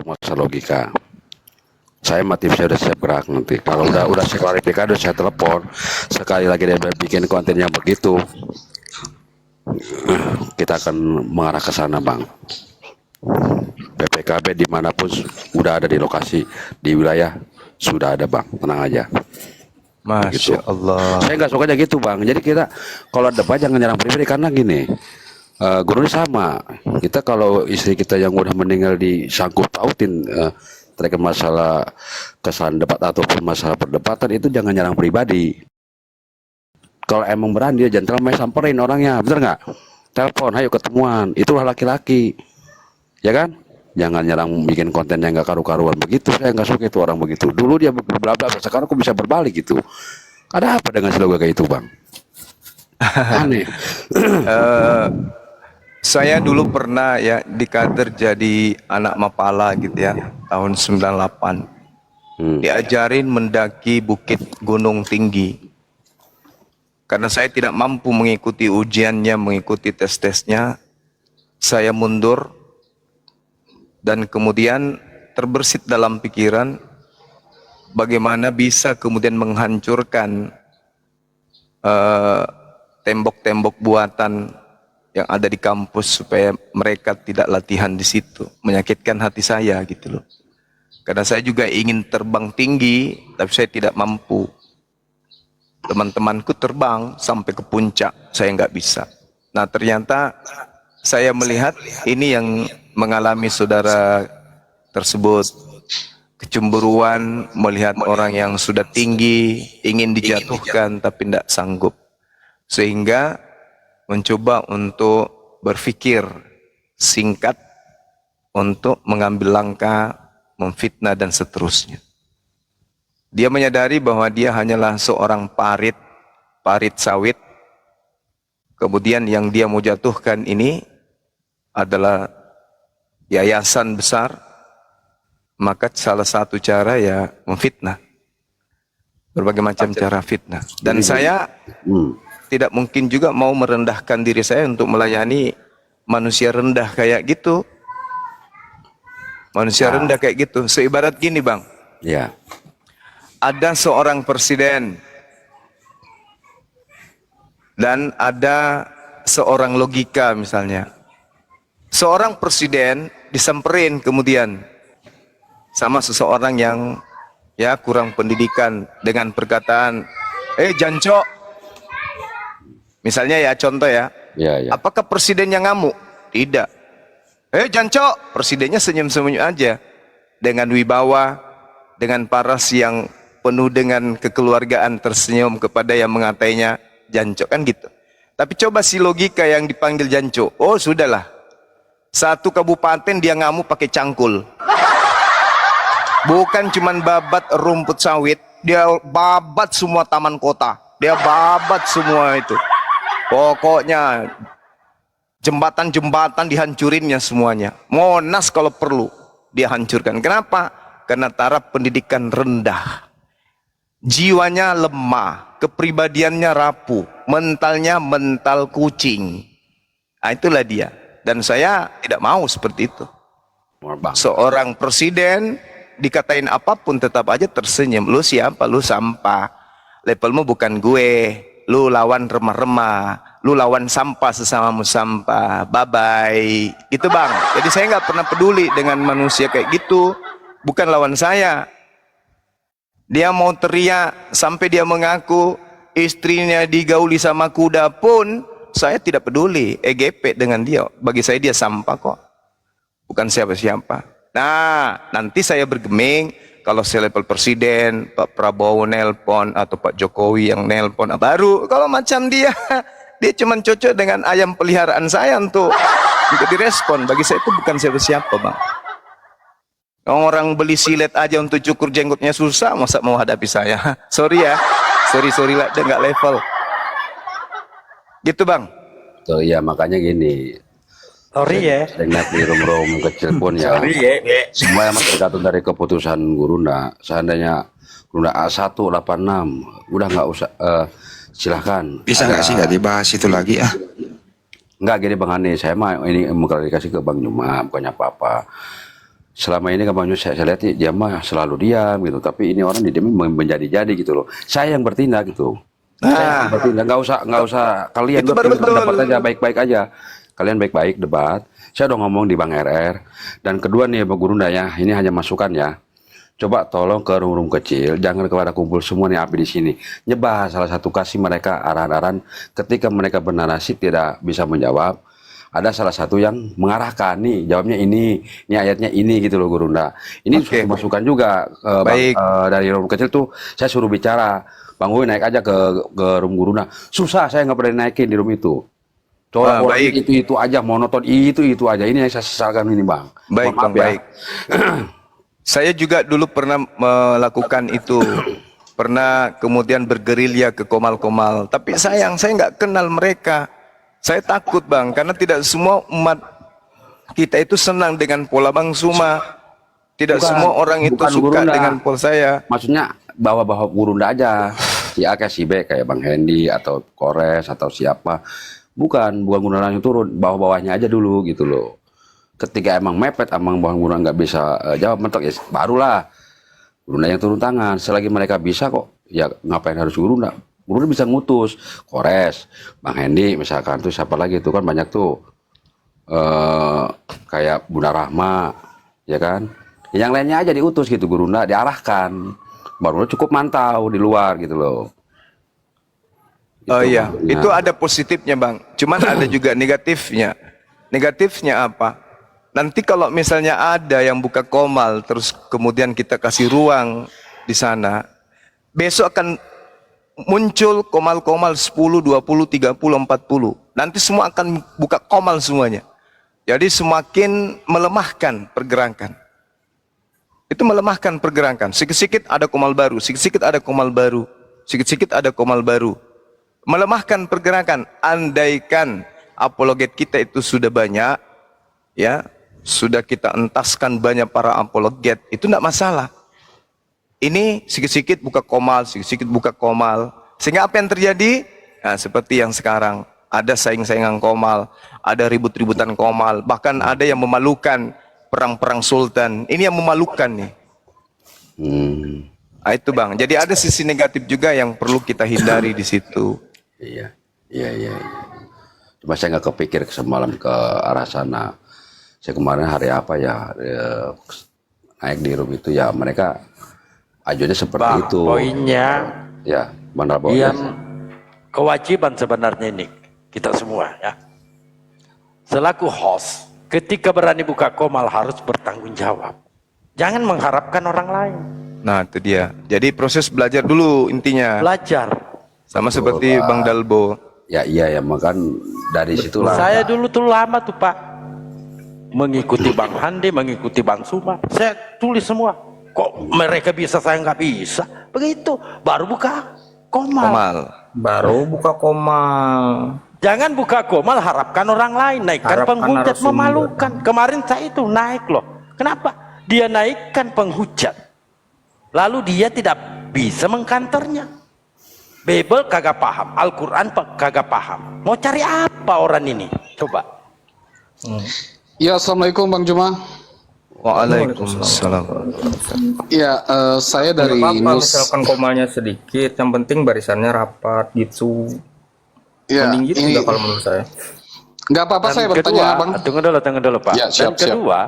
masalah logika. Saya mah tim saya udah siap gerak nanti. Kalau udah saya klarifikasi, udah saya telepon. Sekali lagi dia bikin konten yang begitu, kita akan mengarah ke sana, Bang. PPKB dimanapun udah ada di lokasi, di wilayah sudah ada, Bang. Tenang aja. Masya Gitu. Allah. Saya nggak sukanya gitu, Bang. Jadi kita kalau debat jangan nyerang pribadi karena gini. Guru sama. Kita kalau istri kita yang udah meninggal disangkut pautin terkait masalah kesalahan debat ataupun masalah perdebatan itu jangan nyerang pribadi. Kalau emang berani dia jangan terlalu samperin orangnya, bener nggak? Telepon, ayo ketemuan. Itulah laki-laki, ya kan? Jangan nyerang bikin konten yang nggak karu-karuan begitu. Saya nggak suka itu orang begitu. Dulu dia bla bla, sekarang kok bisa berbalik gitu. Ada apa dengan slogan kayak itu, Bang? Aneh. Saya dulu pernah ya dikader jadi anak mapala gitu ya, tahun 98. Diajarin mendaki bukit gunung tinggi. Karena saya tidak mampu mengikuti ujiannya, mengikuti tes-tesnya, saya mundur dan kemudian terbersit dalam pikiran bagaimana bisa kemudian menghancurkan tembok-tembok buatan yang ada di kampus supaya mereka tidak latihan di situ. Menyakitkan hati saya gitu loh. Karena saya juga ingin terbang tinggi, tapi saya tidak mampu. Teman-temanku terbang sampai ke puncak, saya nggak bisa. Nah ternyata saya melihat ini yang mengalami saudara tersebut. Kecemburuan melihat orang yang sudah tinggi, ingin dijatuhkan tapi tidak sanggup. Sehingga mencoba untuk berpikir singkat untuk mengambil langkah, memfitnah dan seterusnya. Dia menyadari bahwa dia hanyalah seorang parit sawit. Kemudian yang dia mau jatuhkan ini adalah yayasan besar. Maka salah satu cara ya memfitnah. Berbagai macam cara fitnah. Dan saya tidak mungkin juga mau merendahkan diri saya untuk melayani manusia rendah kayak gitu. Manusia rendah kayak gitu. Seibarat gini, Bang. Ya. Ada seorang presiden dan ada seorang logika misalnya. Seorang presiden disamperin kemudian sama seseorang yang ya kurang pendidikan dengan perkataan, jancok. Misalnya ya contoh ya. Ya. Apakah presidennya ngamuk? Tidak. Jancok. Presidennya senyum-senyum aja dengan wibawa, dengan paras yang penuh dengan kekeluargaan, tersenyum kepada yang mengatainya jancok, kan gitu. Tapi coba si logika yang dipanggil jancok. Oh sudahlah, satu kabupaten dia ngamuk pakai cangkul. Bukan cuman babat rumput sawit, dia babat semua taman kota, dia babat semua itu. Pokoknya jembatan-jembatan dihancurinnya semuanya. Monas kalau perlu dia hancurkan. Kenapa? Karena taraf pendidikan rendah. Jiwanya lemah, kepribadiannya rapuh, mentalnya mental kucing. Nah, itulah dia. Dan saya tidak mau seperti itu. Seorang presiden dikatain apapun tetap aja tersenyum. Lu siapa? Lu sampah. Levelmu bukan gue. Lu lawan remah-remah. Lu lawan sampah, sesamamu sampah. Bye-bye. Gitu, Bang. Jadi saya nggak pernah peduli dengan manusia kayak gitu. Bukan lawan saya. Dia mau teriak sampai dia mengaku istrinya digauli sama kuda pun saya tidak peduli. EGP dengan dia. Bagi saya dia sampah kok. Bukan siapa-siapa. Nah, nanti saya bergeming kalau saya level presiden, Pak Prabowo nelpon atau Pak Jokowi yang nelpon, baru kalau macam dia cuma cocok dengan ayam peliharaan saya untuk direspon. Bagi saya itu bukan siapa-siapa, Bang. Orang beli silet aja untuk cukur jenggotnya susah, masa mau hadapi saya? Sorry ya, sorry lah, dia nggak level. Gitu, Bang. So, ya makanya gini. Sorry ya. Dengan di room kecil pun ya. Sorry ya. Semua yang tergantung dari keputusan Gurunda. Seandainya Gurunda A186 udah nggak usah, silahkan. Bisa nggak sih nggak dibahas itu lagi ah? Nggak gini Bang Hani, saya mah ini mengklarifikasi ke Bang Juma, bukannya apa-apa. selama ini kan Bang Yus, saya lihat dia mah selalu diam gitu, tapi ini orang diam menjadi-jadi gitu loh. Saya yang bertindak gitu. Saya yang bertindak, nggak usah kalian Itu baru betul. berdebat aja baik-baik aja. Kalian baik-baik debat. Saya udah ngomong di Bang RR. Dan kedua nih Bang Gurunda ya, ini hanya masukan ya. Coba tolong ke room-room kecil, jangan kepada kumpul semua nih api di sini. Nyebah salah satu, kasih mereka arahan-arahan ketika mereka bernarasi tidak bisa menjawab. Ada salah satu yang mengarahkan nih, jawabnya ini ayatnya ini gitu loh Gurunda. Ini suatu masukan juga Baik. dari room kecil tuh saya suruh bicara, Bang Uwi naik aja ke room Gurunda. Susah, saya nggak pernah naikin di room itu. Coba baik. itu aja monoton itu aja. Ini yang saya sesalkan ini Bang. Baik, Mohon Bang, maaf ya. baik. Saya juga dulu pernah melakukan itu. Pernah kemudian bergerilya ke komal-komal. Tapi sayang, saya nggak kenal mereka. Saya takut Bang, karena tidak semua umat kita itu senang dengan pola Bang Suma. Tidak semua orang itu bukan suka Gurunda. dengan pola saya. Maksudnya bawa-bawa Gurunda aja. Si A kayak si B kayak Bang Hendy atau Kores atau siapa. Bukan Gurunda yang turun, bawah-bawahnya aja dulu gitu loh. Ketika emang mepet, emang Bang Gurunda nggak bisa jawab mentok, ya barulah Gurunda yang turun tangan. Selagi mereka bisa kok, ya ngapain harus Gurunda? Gurunda bisa ngutus Kores, Bang Hendy misalkan, tuh siapa lagi tuh kan banyak tuh kayak Bunda Rahma, ya kan? Yang lainnya aja diutus gitu Gurunda, diarahkan. Baru cukup mantau di luar gitu loh. Oh Itu iya, maksudnya. itu ada positifnya Bang. Cuman ada juga negatifnya. Negatifnya apa? Nanti kalau misalnya ada yang buka komal, terus kemudian kita kasih ruang di sana, besok akan muncul komal-komal 10, 20, 30, 40. Nanti semua akan buka komal semuanya. Jadi semakin melemahkan pergerakan. Itu melemahkan pergerakan. Sikit-sikit ada komal baru, sikit-sikit ada komal baru, sikit-sikit ada komal baru. Melemahkan pergerakan. Andaikan apologet kita itu sudah banyak, ya, sudah kita entaskan banyak para apologet, itu tidak masalah. Ini sikit-sikit buka komal, sikit-sikit buka komal. Sehingga apa yang terjadi? Nah, seperti yang sekarang. Ada saing-saingan komal, ada ribut-ributan komal, bahkan ada yang memalukan, perang-perang sultan. Ini yang memalukan nih. Nah, itu Bang. Jadi ada sisi negatif juga yang perlu kita hindari di situ. Iya. Cuma saya nggak kepikir semalam ke arah sana. Saya kemarin hari apa ya, naik di room itu ya mereka ajunya seperti Bang, itu. poinnya Ya, benar Bang. yang kewajiban sebenarnya ini kita semua ya. Selaku host, ketika berani buka komal harus bertanggung jawab. Jangan mengharapkan orang lain. Nah, itu dia. Jadi proses belajar dulu intinya. Belajar. Sama seperti Bang Dalbo. Ya iya ya, makan dari situlah. Saya dulu tuh lama tuh Pak, mengikuti Bang Handi, mengikuti Bang Suma. Saya tulis semua. Kok mereka bisa, saya nggak bisa? Begitu. Baru buka komal. Komal. Baru buka komal. Jangan buka komal harapkan orang lain. Naikkan Harapkan penghujat, narasumber. memalukan. Kemarin saya itu naik loh. Kenapa? Dia naikkan penghujat, lalu dia tidak bisa mengkantornya. Bible kagak paham, Al-Quran kagak paham. Mau cari apa orang ini? Coba. Ya, assalamualaikum Bang Juma. Waalaikumsalam. Ya, saya dari Nggak apa-apa News. misalkan komalnya sedikit, yang penting barisannya rapat gitu. Ya, Mending gitu ini juga kalau menurut saya. nggak apa-apa saya Dan bertanya, kedua, Bang. tunggu dulu Pak. Ya, siap, Dan kedua,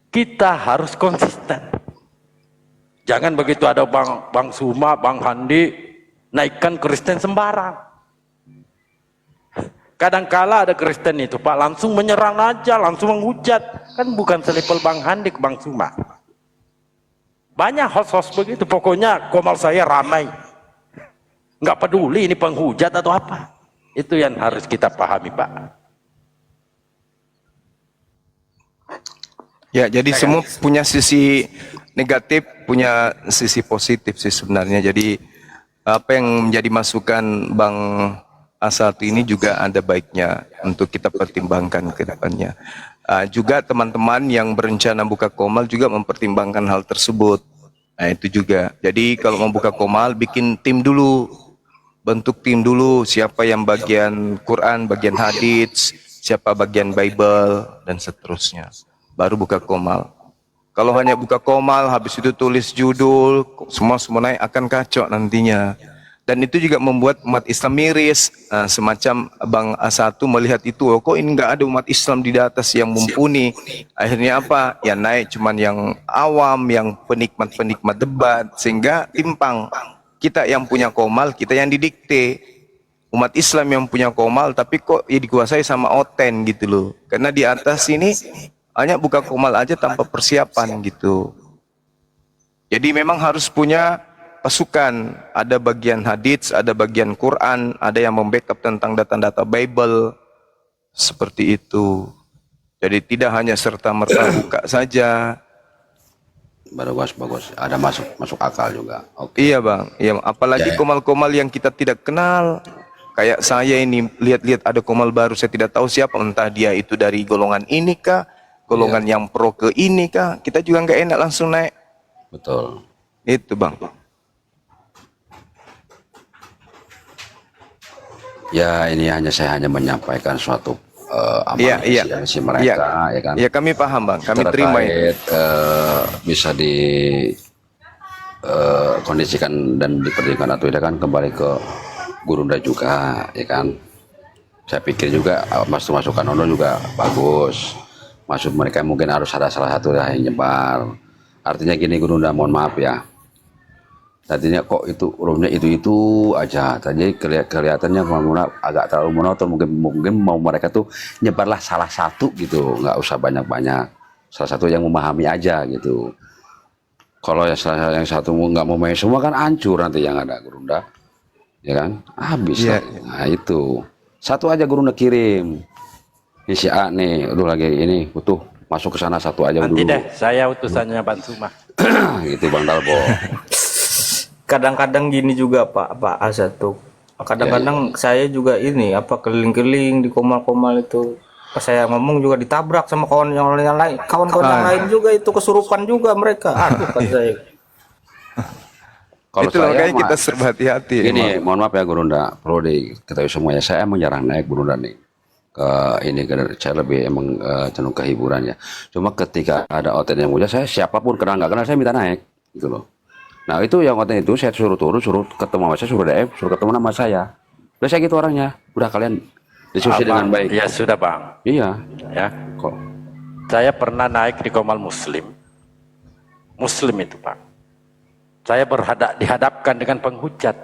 kita harus konsisten. Jangan begitu ada Bang Suma, Bang Handi, naikkan Kristen sembarang. Kadangkala ada Kristen itu Pak, langsung menyerang aja, langsung menghujat. Kan bukan selepel Bang Handi ke Bang Suma. Banyak host-host begitu, pokoknya komal saya ramai. Nggak peduli ini penghujat atau apa. Itu yang harus kita pahami Pak. Ya, jadi semua punya sisi negatif, punya sisi positif sih sebenarnya. Jadi apa yang menjadi masukan Bang Asat ini juga ada baiknya untuk kita pertimbangkan ke depannya. Juga teman-teman yang berencana buka komal juga mempertimbangkan hal tersebut. Nah, itu juga. Jadi kalau mau buka komal, bikin tim dulu. Bentuk tim dulu, siapa yang bagian Quran, bagian hadits, siapa bagian Bible, dan seterusnya. Baru buka komal. Kalau hanya buka komal, habis itu tulis judul, semua naik akan kacau nantinya. Dan itu juga membuat umat Islam miris. Semacam Bang Satu melihat itu, oh, kok ini nggak ada umat Islam di atas yang mumpuni. Akhirnya apa? Ya naik cuman yang awam, yang penikmat-penikmat debat, sehingga timpang. Kita yang punya komal, kita yang didikte. Umat Islam yang punya komal, tapi kok ya dikuasai sama oten gitu loh. Karena di atas ini hanya buka komal aja tanpa persiapan gitu. Jadi memang harus punya pasukan. Ada bagian hadits, ada bagian Quran, ada yang membackup tentang data-data Bible. Seperti itu. Jadi tidak hanya serta-merta buka saja. Bagus. Ada masuk akal juga. Oke. Iya bang, iya, apalagi Ya. komal-komal yang kita tidak kenal. Kayak saya ini, lihat-lihat ada komal baru, saya tidak tahu siapa. Entah dia itu dari golongan ini kah, golongan yang pro ke ini kah. Kita juga nggak enak langsung naik. Betul. Itu bang. Ya ini saya hanya menyampaikan suatu amanisi mereka, ya kan. Iya kami paham bang, kami terima ini. Terkait, bisa kondisikan dan diperhatikan atau tidak kan kembali ke Gurunda juga, ya kan. Saya pikir juga masukan Ono juga bagus. Maksud mereka mungkin harus ada salah satu yang nyebar. Artinya gini Gurunda, mohon maaf ya. Tadinya kok itu roomnya itu aja. Tadi kelihatannya agak terlalu monoton. Mungkin mau mereka tuh nyebarlah salah satu gitu, nggak usah banyak-banyak. Salah satu yang memahami aja gitu. Kalau yang satu nggak mau main semua kan hancur nanti yang ada Gurunda, ya kan? Habis. Iya. Nah itu satu aja Gurunda kirim. Ini si A nih, aduh lagi ini butuh masuk ke sana satu aja Nanti dulu. deh, saya utusannya Bang Suma. Gitu Bang Dalbo. Kadang-kadang gini juga Pak Azatu. Kadang-kadang saya juga ini keliling-keliling di komal-komal itu. Pas saya ngomong juga ditabrak sama kawan yang lain. Kawan-kawan yang lain juga itu kesurupan juga mereka. Aduh kan saya. Kalau Itu makanya mah, kita serba hati-hati. Gini, mohon maaf ya Gurunda, perlu diketahui semuanya. Saya emang jarang naik Gurunda nih. Saya lebih emang cenderung ke hiburan ya. Cuma ketika ada OTN yang muda, saya siapapun kenal nggak kenal saya minta naik, gitu loh. Nah itu yang OTN itu saya suruh turun, suruh ketemu sama saya, suruh DM, suruh ketemu sama saya. Udah saya gitu orangnya. Udah kalian diskusi dengan baik. Ya sudah Bang. Iya. Ya. Kok? Saya pernah naik di Komal Muslim. Muslim itu Pak. Saya dihadapkan dengan penghujat.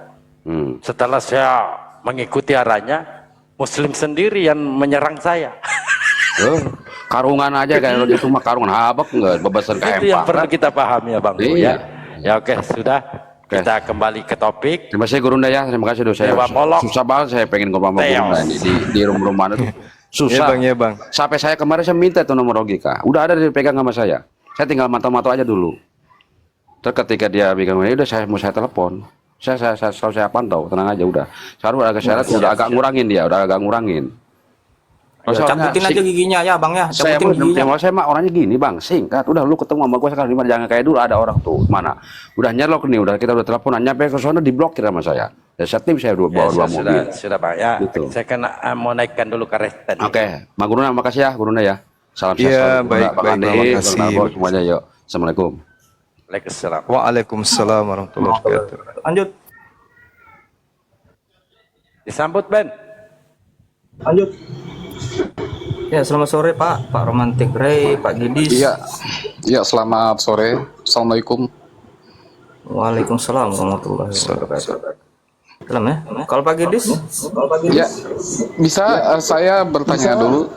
Setelah saya mengikuti arahnya, Muslim sendiri yang menyerang saya. Karungan aja kayak itu mah karungan habak enggak bebasan kayak Itu yang perlu kita pahami ya Bang. Iya. Ya oke, sudah. Kita kembali ke topik. Terima kasih Gurunda ya, terima kasih doh saya. Dewa Polok. Susah banget saya pengen ngobrol sama Gurunda ini di rumah itu. Susah. Iya bang. Sampai saya kemarin saya minta tuh nomor logika. Udah ada dipegang sama saya. Saya tinggal mantau-mantau aja dulu. Terus ketika dia bikin ini udah saya telepon. Saya pantau, tenang aja udah. Sekarang udah agak syarat, udah agak ngurangin dia, udah agak ngurangin. Ya, cabutin aja giginya ya Bang ya. Saya Cabutin giginya. saya mah orangnya gini Bang, singkat. Udah lu ketemu sama gue sekarang di mana, jangan kayak dulu ada orang tuh mana. Udah nyerlok nih, kita udah telepon, nyampe ke sana diblokir sama saya. Ya tim saya bawa dua mobil. Sudah Pak ya. Gitu. Saya mau naikkan dulu ke resten. Oke, Bang Gurunda makasih ya Gurunda ya. Salam Iya, sehat. baik, Bang baik, Andi, terima Bang kasih. Dalbo, semuanya yuk. Assalamualaikum. Waalaikumsalam. Waalaikumsalam warahmatullahi wabarakatuh. Lanjut. Disambut Ben. Lanjut. Ya, selamat sore Pak Romantik Ray, Pak Gidis. Iya, selamat sore. Assalamualaikum. Waalaikumsalam warahmatullahi wabarakatuh. Salam ya. Kalau Pak Gidis? Ya, bisa saya bertanya dulu?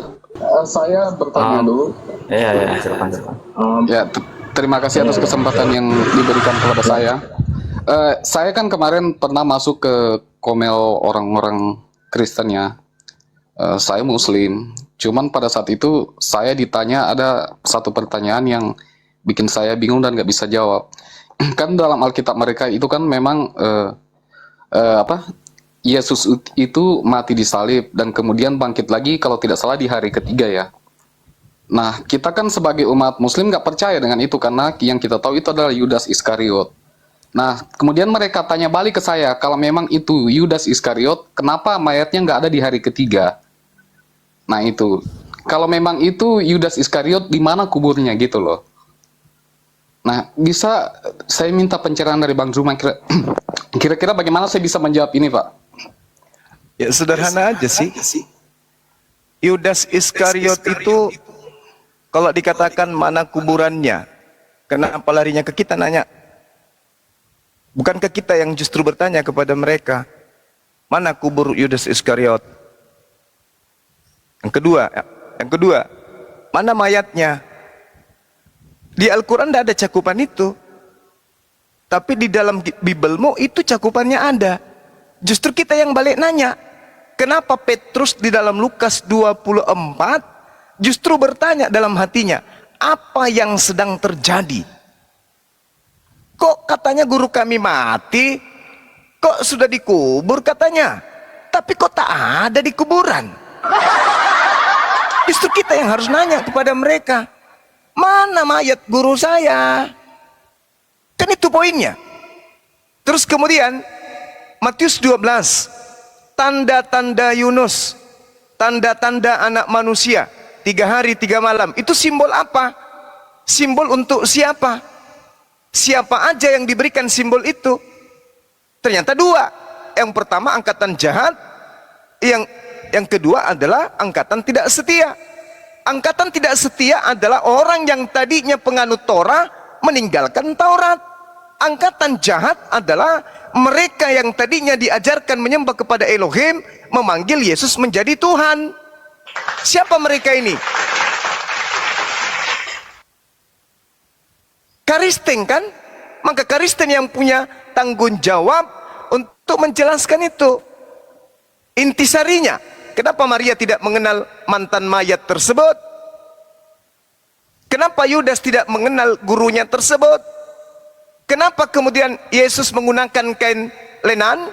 Iya, silakan. Ya, terima kasih atas kesempatan yang diberikan kepada saya. Saya kan kemarin pernah masuk ke komel orang-orang Kristen ya. Saya Muslim. Cuman pada saat itu saya ditanya ada satu pertanyaan yang bikin saya bingung dan nggak bisa jawab. Kan dalam Alkitab mereka itu kan memang Yesus itu mati di salib dan kemudian bangkit lagi kalau tidak salah di hari ketiga ya. Nah kita kan sebagai umat Muslim nggak percaya dengan itu karena yang kita tahu itu adalah Yudas Iskariot. Nah kemudian mereka tanya balik ke saya, kalau memang itu Yudas Iskariot, kenapa mayatnya nggak ada di hari ketiga? Nah itu, kalau memang itu Yudas Iskariot, di mana kuburnya gitu loh? Nah, bisa saya minta pencerahan dari Bang Zuma kira-kira bagaimana saya bisa menjawab ini, Pak? Ya sederhana aja sih. Yudas Iskariot itu kalau dikatakan mana kuburannya, kenapa larinya ke kita nanya? Bukankah kita yang justru bertanya kepada mereka, mana kubur Yudas Iskariot? Yang kedua, mana mayatnya? Di Al-Quran tidak ada cakupan itu. Tapi di dalam Bibelmu itu cakupannya ada. Justru kita yang balik nanya. Kenapa Petrus di dalam Lukas 24 justru bertanya dalam hatinya, apa yang sedang terjadi? Kok katanya guru kami mati? Kok sudah dikubur katanya? Tapi kok tak ada di kuburan? Justru kita yang harus nanya kepada mereka. Mana mayat guru saya? Kan itu poinnya. Terus kemudian Matius 12, tanda-tanda Yunus, tanda-tanda anak manusia, 3 hari 3 malam. Itu simbol apa? Simbol untuk siapa? Siapa aja yang diberikan simbol itu? Ternyata 2. Yang pertama angkatan jahat, yang kedua adalah angkatan tidak setia. Angkatan tidak setia adalah orang yang tadinya penganut Torah meninggalkan Taurat. Angkatan jahat adalah mereka yang tadinya diajarkan menyembah kepada Elohim, memanggil Yesus menjadi Tuhan. Siapa mereka ini? Karisten kan? Maka Karisten yang punya tanggung jawab untuk menjelaskan itu. Intisarinya, kenapa Maria tidak mengenal mantan mayat tersebut? Kenapa Yudas tidak mengenal gurunya tersebut? Kenapa kemudian Yesus menggunakan kain lenan,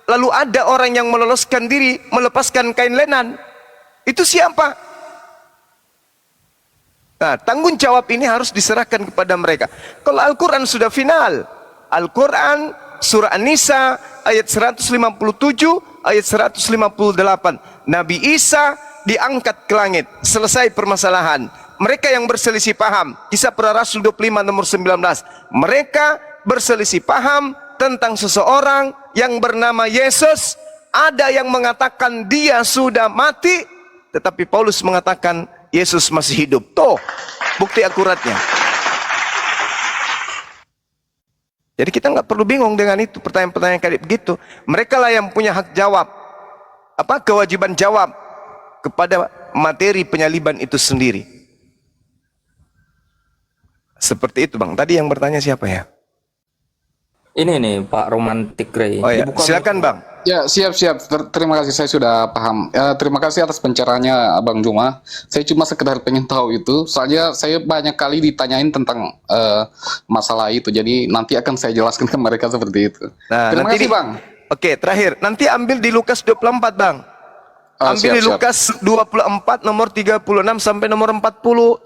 lalu ada orang yang meloloskan diri melepaskan kain lenan? Itu siapa? Nah, tanggung jawab ini harus diserahkan kepada mereka. Kalau Al-Quran sudah final, Al-Quran surah An-Nisa ayat 157, ayat 158, Nabi Isa diangkat ke langit, selesai permasalahan. Mereka yang berselisih paham, Kisah Para Rasul 25 nomor 19, mereka berselisih paham tentang seseorang yang bernama Yesus. Ada yang mengatakan dia sudah mati, tetapi Paulus mengatakan Yesus masih hidup. Tuh bukti akuratnya. Jadi kita nggak perlu bingung dengan itu, pertanyaan-pertanyaan kayak begitu. Mereka lah yang punya hak jawab, kewajiban jawab kepada materi penyaliban itu sendiri. Seperti itu Bang. Tadi yang bertanya siapa ya? Ini nih Pak Romantik Ray. Oh ya, silakan Bang. Ya, siap. Terima kasih, saya sudah paham. Terima kasih atas pencerahannya, Bang Juma. Saya cuma sekedar pengen tahu itu. Soalnya saya banyak kali ditanyain tentang masalah itu. Jadi nanti akan saya jelaskan ke mereka seperti itu. Nah, Terima kasih, Bang. Oke, terakhir. Nanti ambil di Lukas 24, Bang. Ambil di Lukas 24 nomor 36 sampai nomor 41.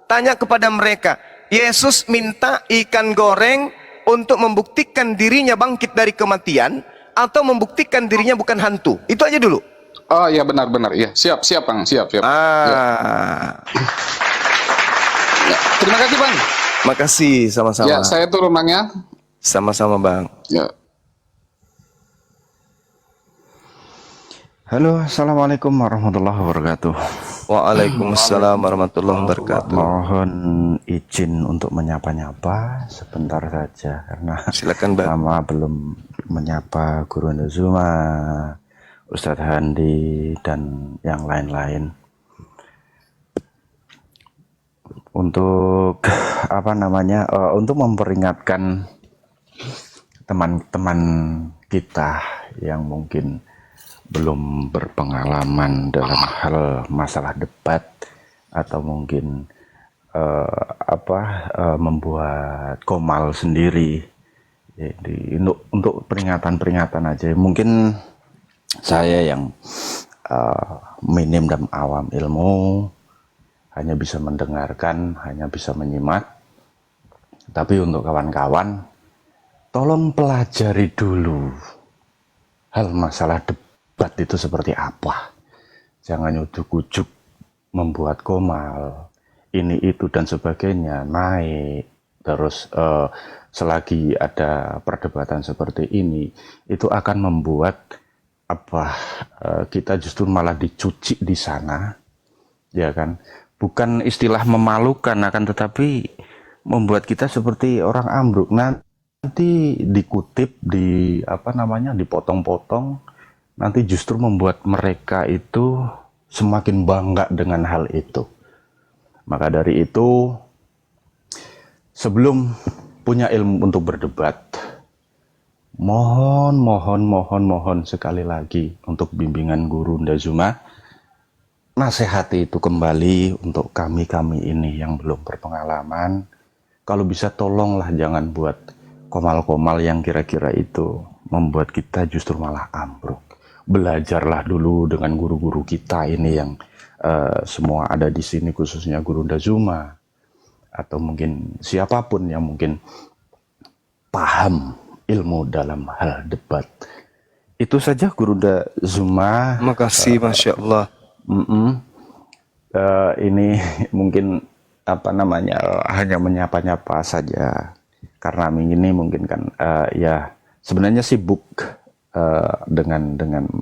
Tanya kepada mereka, Yesus minta ikan goreng untuk membuktikan dirinya bangkit dari kematian atau membuktikan dirinya bukan hantu? Itu aja dulu. Oh iya, benar. Iya, siap Bang, siap. Ya. Ya, terima kasih Bang. Makasih, sama-sama. Ya, saya turun Bang ya. Sama-sama Bang. Ya. Halo, assalamualaikum warahmatullahi wabarakatuh. Waalaikumsalam warahmatullahi wabarakatuh. Mohon izin untuk menyapa-nyapa sebentar saja karena Silakan Bang. lama belum menyapa Guru Nuzuma, Ustadz Handi dan yang lain-lain. Untuk untuk memperingatkan teman-teman kita yang mungkin belum berpengalaman dalam hal masalah debat atau mungkin membuat komal sendiri. Jadi untuk peringatan aja. Mungkin saya yang minim dan awam ilmu hanya bisa mendengarkan, hanya bisa menyimak. Tapi untuk kawan-kawan, tolong pelajari dulu hal masalah debat itu seperti apa. Jangan ujuk-ujuk membuat komal, ini itu dan sebagainya, naik terus selagi ada perdebatan seperti ini, itu akan membuat kita justru malah dicuci di sana, ya kan? Bukan istilah memalukan, akan tetapi membuat kita seperti orang ambruk. Nanti dikutip, dipotong-potong, nanti justru membuat mereka itu semakin bangga dengan hal itu. Maka dari itu, sebelum punya ilmu untuk berdebat, mohon sekali lagi untuk bimbingan Guru Ndazuma, nasihati itu kembali untuk kami ini yang belum berpengalaman. Kalau bisa tolonglah jangan buat komal-komal yang kira-kira itu membuat kita justru malah ambruk. Belajarlah dulu dengan guru-guru kita ini yang semua ada di sini, khususnya Guru Ndazuma, atau mungkin siapapun yang mungkin paham ilmu dalam hal debat. Itu saja Guru Ndazuma. Makasih, Masya Allah. Ini mungkin hanya menyapa-nyapa saja, karena ini mungkin kan ya sebenarnya sibuk dengan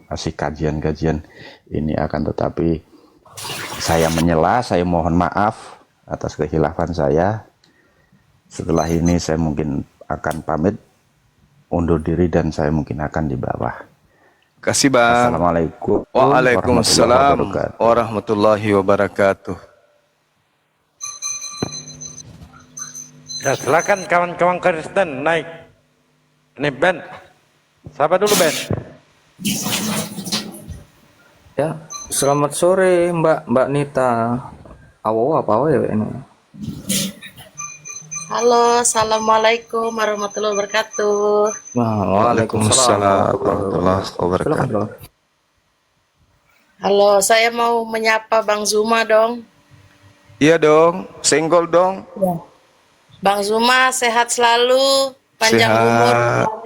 masih kajian-kajian ini, akan tetapi saya menyela, saya mohon maaf atas kekhilafan saya. Setelah ini saya mungkin akan pamit undur diri dan saya mungkin akan di bawah. Kasih Bang. Assalamualaikum. Waalaikumsalam warahmatullahi wabarakatuh. Ya, silakan kawan-kawan Kristen naik. Ini Ben. Siapa dulu Ben? Ya, selamat sore Mbak Nita. Apa ya ini? Halo, assalamualaikum warahmatullahi wabarakatuh. Waalaikumsalam warahmatullahi wabarakatuh. Halo, saya mau menyapa Bang Zuma dong. Iya dong, senggol dong. Ya. Bang Zuma sehat selalu, panjang umur,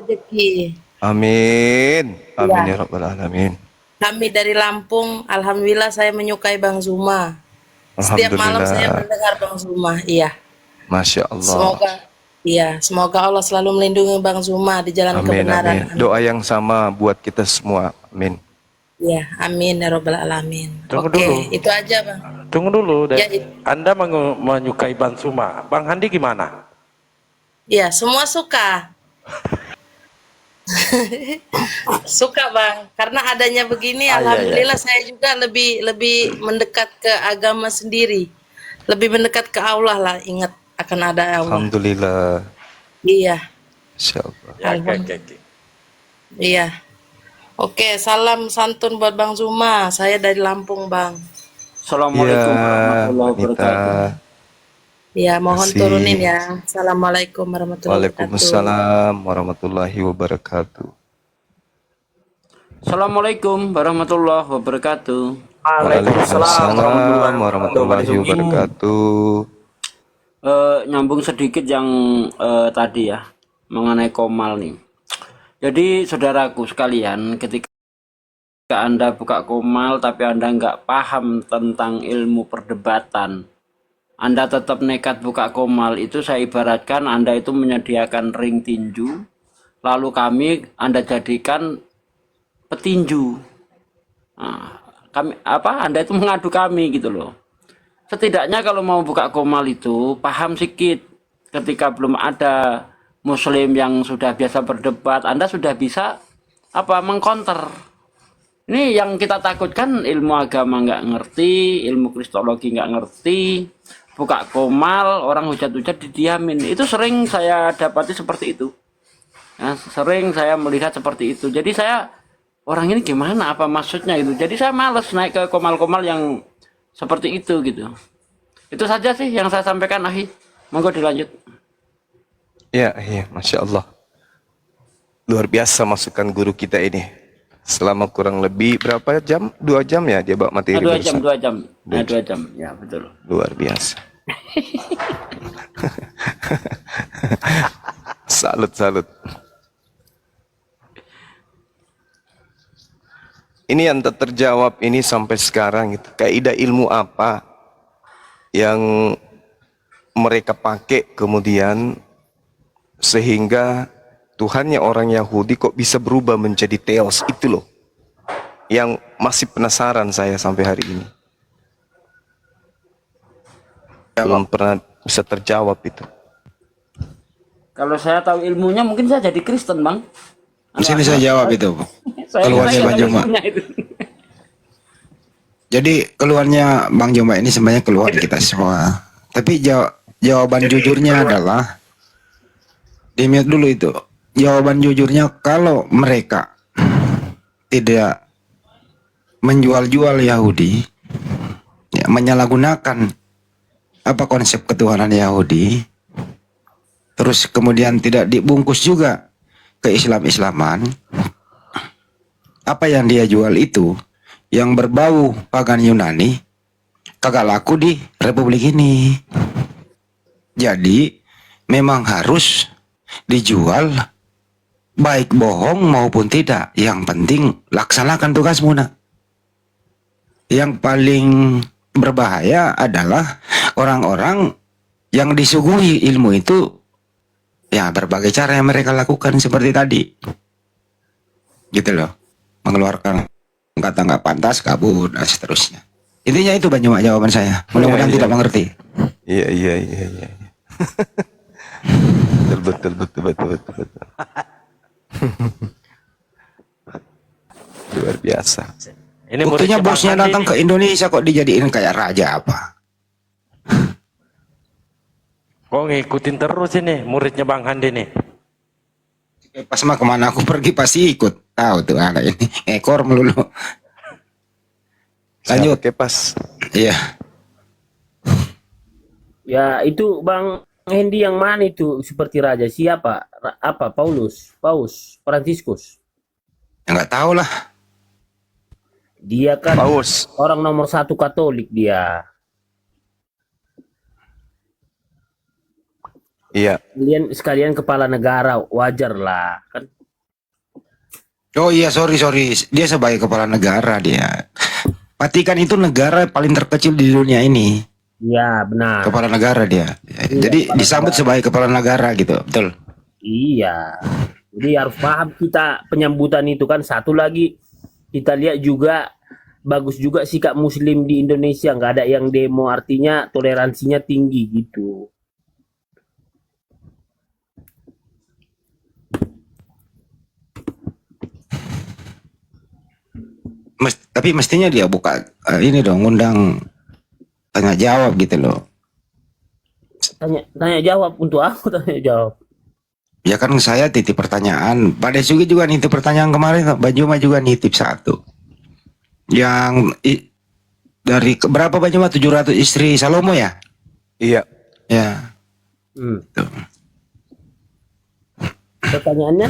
rezeki. Amin. Amin Ya. ya rabbal alamin. Kami dari Lampung, alhamdulillah saya menyukai Bang Zuma. Setiap malam saya mendengar Bang Zuma. Iya. Masya Allah. Semoga Allah selalu melindungi Bang Zuma di jalan kebenaran. Amin. Doa yang sama buat kita semua. Amin. Iya, amin ya rabbal alamin. Tunggu Oke, dulu. itu aja Bang. Tunggu dulu. Ya, Anda menyukai Bang Zuma. Bang Handi gimana? Iya, semua suka. Suka Bang, karena adanya begini, alhamdulillah saya juga lebih mendekat ke agama sendiri, lebih mendekat ke Allah lah. Ingat akan ada Allah. Alhamdulillah. Iya. Insyaallah. Iya. Oke, salam santun buat Bang Zuma. Saya dari Lampung Bang. Assalamualaikum warahmatullahi wabarakatuh. Ya, mohon Kasih. turunin ya. Assalamualaikum warahmatullahi wabarakatuh. Waalaikumsalam warahmatullahi wabarakatuh. Assalamualaikum warahmatullahi wabarakatuh. Waalaikumsalam warahmatullahi wabarakatuh. Nyambung sedikit yang tadi ya mengenai komal nih. Jadi saudaraku sekalian, ketika Anda buka komal tapi Anda nggak paham tentang ilmu perdebatan, Anda tetap nekat buka komal, itu saya ibaratkan Anda itu menyediakan ring tinju, lalu Anda jadikan petinju. Nah, Anda itu mengadu kami gitu loh. Setidaknya kalau mau buka komal itu paham sedikit. Ketika belum ada Muslim yang sudah biasa berdebat, Anda sudah bisa mengkonter. Ini yang kita takutkan, ilmu agama nggak ngerti, ilmu kristologi nggak ngerti, buka komal, orang hujat-hujat didiamin. Itu sering saya dapati seperti itu. Nah, sering saya melihat seperti itu. Jadi orang ini gimana, apa maksudnya gitu. Jadi saya males naik ke komal-komal yang seperti itu gitu. Itu saja sih yang saya sampaikan, Ahi. Monggo dilanjut. Ya, Masya Allah. Luar biasa masukan guru kita ini. Selama kurang lebih berapa jam? 2 jam ya dia bawa materi. 2 jam. 2 jam. Ya, betul. Luar biasa. Salut. Ini yang tak terjawab ini sampai sekarang gitu. Kaidah ilmu apa yang mereka pakai kemudian sehingga Tuhannya orang Yahudi kok bisa berubah menjadi Theos, itu loh yang masih penasaran saya sampai hari ini. Belum pernah bisa terjawab itu. Kalau saya tahu ilmunya mungkin saya jadi Kristen, Bang. Sini saya jawab itu. Keluarnya Bang Juma. Jadi keluarnya Bang Juma ini sebenarnya keluhan kita semua. Tapi jawaban jujurnya adalah di-mute dulu itu. Jawaban jujurnya kalau mereka tidak menjual-jual Yahudi, ya, menyalahgunakan apa konsep ketuhanan Yahudi, terus kemudian tidak dibungkus juga ke Islam-Islaman, apa yang dia jual itu yang berbau pagan Yunani kagak laku di Republik ini. Jadi memang harus dijual baik bohong maupun tidak. Yang penting laksanakan tugasmu nak. Yang paling berbahaya adalah orang-orang yang disuguhi ilmu itu, ya berbagai cara yang mereka lakukan seperti tadi, gitu loh, mengeluarkan kata nggak pantas, kabur dan seterusnya. Intinya itu Bang Juma jawaban saya. Mudah-mudahan tidak mengerti. Iya. betul. Luar biasa. Ini Buktinya muridnya Bang bosnya Handi datang nih. ke Indonesia kok dijadiin kayak raja apa? Kok ngikutin terus ini muridnya Bang Handi nih. Pas mah kemana aku pergi pasti ikut. Tahu tuh anak ini ekor melulu. Lanjut. Siapa Kepas? Iya. Ya itu Bang Hendy yang mana itu seperti raja? Siapa? Apa? Paus, Franciscus. Ya, nggak tahu lah. Dia kan Paus. orang nomor 1 Katolik dia. Iya. Sekalian kepala negara, wajar lah kan. Oh iya, sorry. Dia sebagai kepala negara dia. Vatikan itu negara paling terkecil di dunia ini. Iya benar. Kepala negara dia. Iya, Jadi disambut sebagai kepala negara gitu, betul. Iya. Jadi harus paham kita penyambutan itu kan. Satu lagi kita lihat juga bagus juga sikap Muslim di Indonesia, nggak ada yang demo, artinya toleransinya tinggi gitu. Tapi mestinya dia buka ini dong, undang tanya jawab gitu loh. Tanya jawab untuk aku tanya jawab. Ya kan saya titip pertanyaan. Pak Desugi juga nitip pertanyaan kemarin. Bang Juma juga nitip satu. Yang dari berapa Bang Juma? 700 istri Salomo ya? Iya. Ya. Tuh. Pertanyaannya?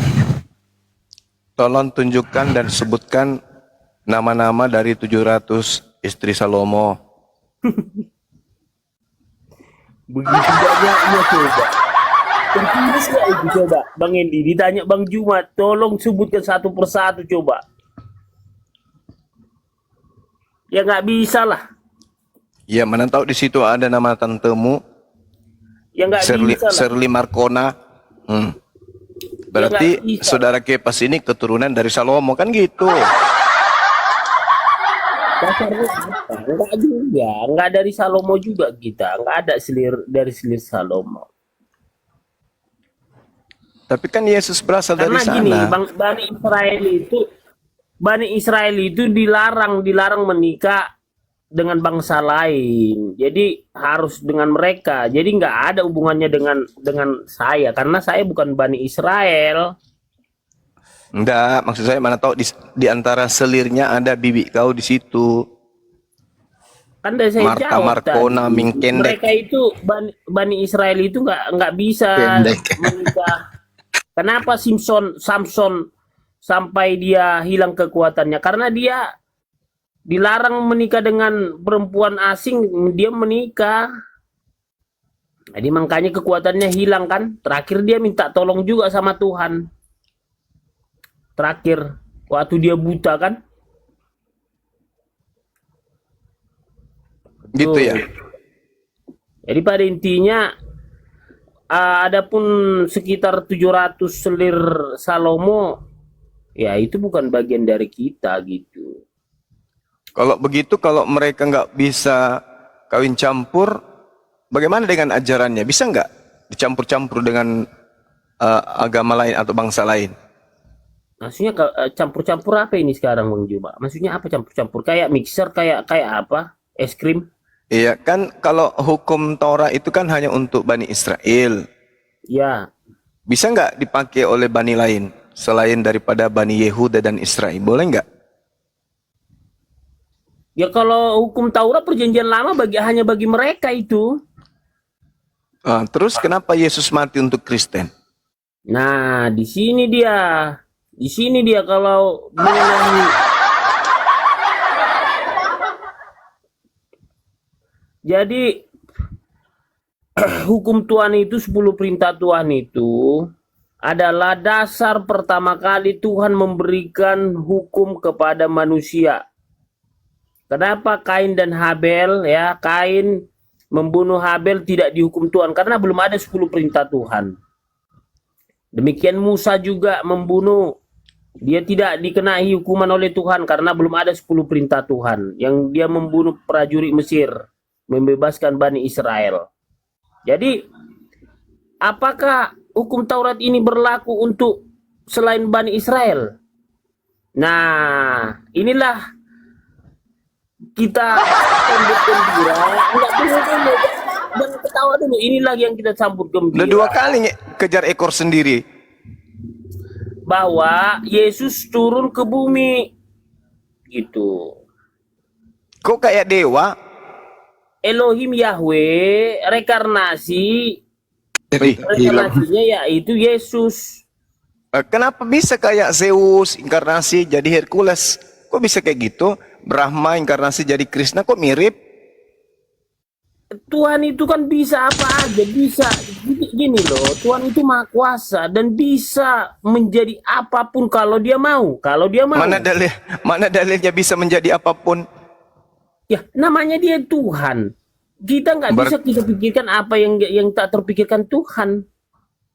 Tolong tunjukkan dan sebutkan nama-nama dari 700 istri Salomo. Begitu banyaknya coba. Tertulis nggak itu coba Bang Endi? Ditanya Bang Juma, tolong sebutkan satu persatu coba. Ya nggak bisa lah. Ya mana tahu di situ ada nama tantemu. Ya nggak bisa lah. Shirley Marcona. Berarti saudara Kepas ini keturunan dari Salomo kan gitu. Dasarnya apa? Enggak juga, enggak dari Salomo juga kita, enggak ada dari selir Salomo. Tapi kan Yesus berasal Karena dari sana. gini, Bani Israel itu dilarang menikah dengan bangsa lain. Jadi harus dengan mereka. Jadi nggak ada hubungannya dengan saya, karena saya bukan Bani Israel. Enggak, maksud saya mana tahu di antara selirnya ada bibi kau di situ. Kan dari saya Marta jawab Marcona tadi. Mingkendek. Mereka itu Bani Israel itu nggak bisa menikah. Kenapa Samson sampai dia hilang kekuatannya? Karena dia dilarang menikah dengan perempuan asing, dia menikah. Jadi makanya kekuatannya hilang kan. Terakhir dia minta tolong juga sama Tuhan. Terakhir waktu dia buta kan. Gitu ya. Jadi pada intinya adapun sekitar 700 selir Salomo, ya itu bukan bagian dari kita gitu. Kalau begitu, kalau mereka nggak bisa kawin campur, bagaimana dengan ajarannya? Bisa nggak dicampur-campur dengan agama lain atau bangsa lain? Maksudnya campur-campur apa ini sekarang Bang Juba? Maksudnya apa campur-campur? Kayak mixer, kayak apa? Es krim? Iya kan, kalau hukum Taurat itu kan hanya untuk Bani Israel. Ya. Bisa nggak dipakai oleh Bani lain selain daripada Bani Yehuda dan Israel? Boleh nggak? Ya kalau hukum Taurat perjanjian lama hanya bagi mereka itu. Terus kenapa Yesus mati untuk Kristen? Nah, di sini dia. Di sini dia kalau mengenai jadi hukum Tuhan itu 10 perintah Tuhan itu adalah dasar pertama kali Tuhan memberikan hukum kepada manusia. Kenapa Kain dan Habel, ya, Kain membunuh Habel tidak dihukum Tuhan karena belum ada 10 perintah Tuhan. Demikian Musa juga membunuh, dia tidak dikenai hukuman oleh Tuhan karena belum ada 10 perintah Tuhan. Yang dia membunuh prajurit Mesir, membebaskan Bani Israel. Jadi apakah hukum Taurat ini berlaku untuk selain Bani Israel? Nah, inilah kita sambut gembira. Enggak dulu, jangan ketawa dulu. Inilah yang kita sambut gembira. Udah 2 kali kejar ekor sendiri. Bahwa Yesus turun ke bumi. Gitu. Kok kayak dewa? Elohim Yahweh rekarnasi. Rekarnasinya yaitu Yesus. Kenapa bisa kayak Zeus inkarnasi jadi Hercules? Kok bisa kayak gitu? Brahma inkarnasi jadi Krishna, kok mirip? Tuhan itu kan bisa apa aja, bisa gini loh. Tuhan itu maha kuasa dan bisa menjadi apapun kalau dia mau. Kalau dia mau. Mana dalilnya bisa menjadi apapun? Ya, namanya dia Tuhan. Kita nggak bisa kita pikirkan apa yang tak terpikirkan Tuhan.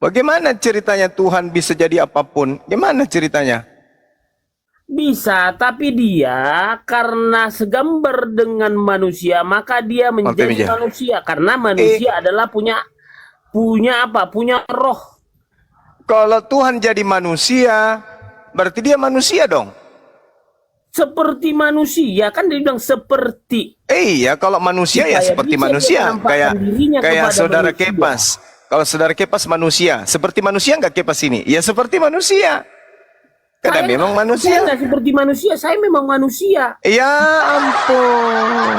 Bagaimana ceritanya Tuhan bisa jadi apapun? Gimana ceritanya? Bisa, tapi dia karena segambar dengan manusia, maka dia menjadi manusia. Karena manusia adalah punya apa? Punya roh. Kalau Tuhan jadi manusia, berarti dia manusia dong. Seperti manusia, kan dia bilang seperti. Iya, kalau manusia ya seperti manusia. Kayak saudara manusia. Kepas. Kalau saudara Kepas manusia, seperti manusia nggak Kepas ini? Ya seperti manusia. Karena memang manusia. Saya seperti manusia, saya memang manusia. Ya ampun.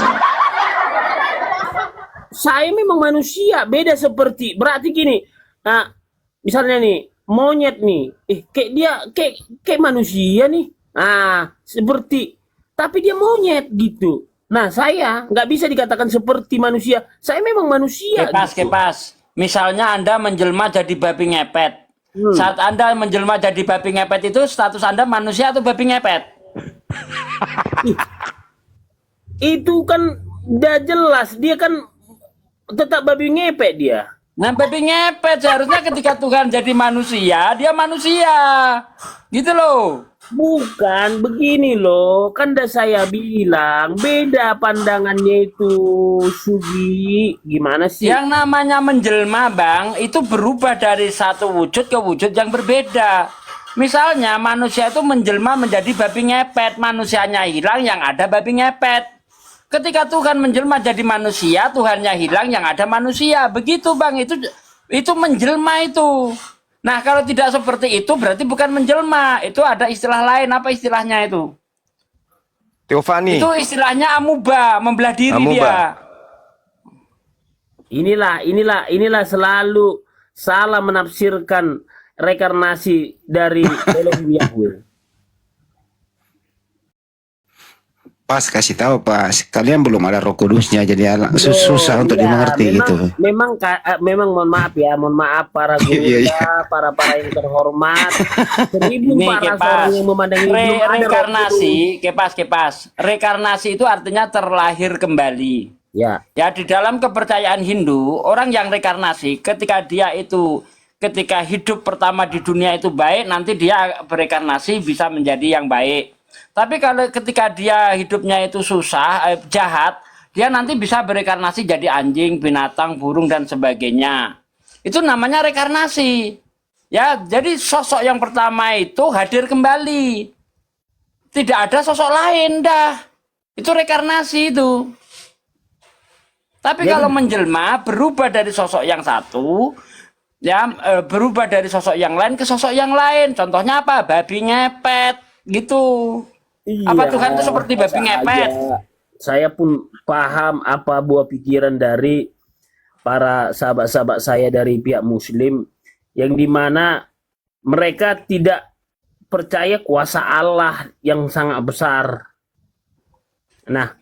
Saya memang manusia, beda seperti. Berarti gini, nah, misalnya nih, monyet nih, kayak dia kayak manusia nih. Nah, seperti, tapi dia monyet gitu. Nah, saya nggak bisa dikatakan seperti manusia. Saya memang manusia. Kepas. Misalnya Anda menjelma jadi babi ngepet. Saat Anda menjelma jadi babi ngepet itu status Anda manusia atau babi ngepet? Itu kan udah jelas, dia kan tetap babi ngepet dia. Nah, babi ngepet seharusnya ketika Tuhan jadi manusia, dia manusia. Gitu loh. Bukan begini loh, kan dah saya bilang beda pandangannya itu, Sugi. Gimana sih? Yang namanya menjelma, Bang, itu berubah dari satu wujud ke wujud yang berbeda. Misalnya manusia itu menjelma menjadi babi ngepet, manusianya hilang, yang ada babi ngepet. Ketika Tuhan menjelma jadi manusia, Tuhannya hilang, yang ada manusia. Begitu, Bang, itu menjelma itu. Nah, kalau tidak seperti itu berarti bukan menjelma. Itu ada istilah lain. Apa istilahnya itu? Teofani. Itu istilahnya amuba, membelah diri dia. Inilah selalu salah menafsirkan rekarnasi dari Elohim Yahweh. Pas kasih tahu pas kalian belum ada Roh Kudusnya, jadi susah untuk dimengerti gitu. Memang mohon maaf para guru para yang terhormat. 1000 para orang yang memandangi reinkarnasi, kepas. Reinkarnasi itu artinya terlahir kembali. Ya. Ya, di dalam kepercayaan Hindu, orang yang reinkarnasi ketika ketika hidup pertama di dunia itu baik, nanti dia bereinkarnasi bisa menjadi yang baik. Tapi kalau ketika dia hidupnya itu susah, jahat, dia nanti bisa bereinkarnasi jadi anjing, binatang, burung dan sebagainya. Itu namanya reinkarnasi. Ya, jadi sosok yang pertama itu hadir kembali. Tidak ada sosok lain dah. Itu reinkarnasi itu. Tapi kalau menjelma berubah dari sosok yang satu, ya berubah dari sosok yang lain ke sosok yang lain. Contohnya apa? Babi ngepet gitu. Iya, Apa Tuhan itu seperti babi ngepet? Saya pun paham apa buah pikiran dari para sahabat-sahabat saya dari pihak Muslim, yang dimana mereka tidak percaya kuasa Allah yang sangat besar. Nah,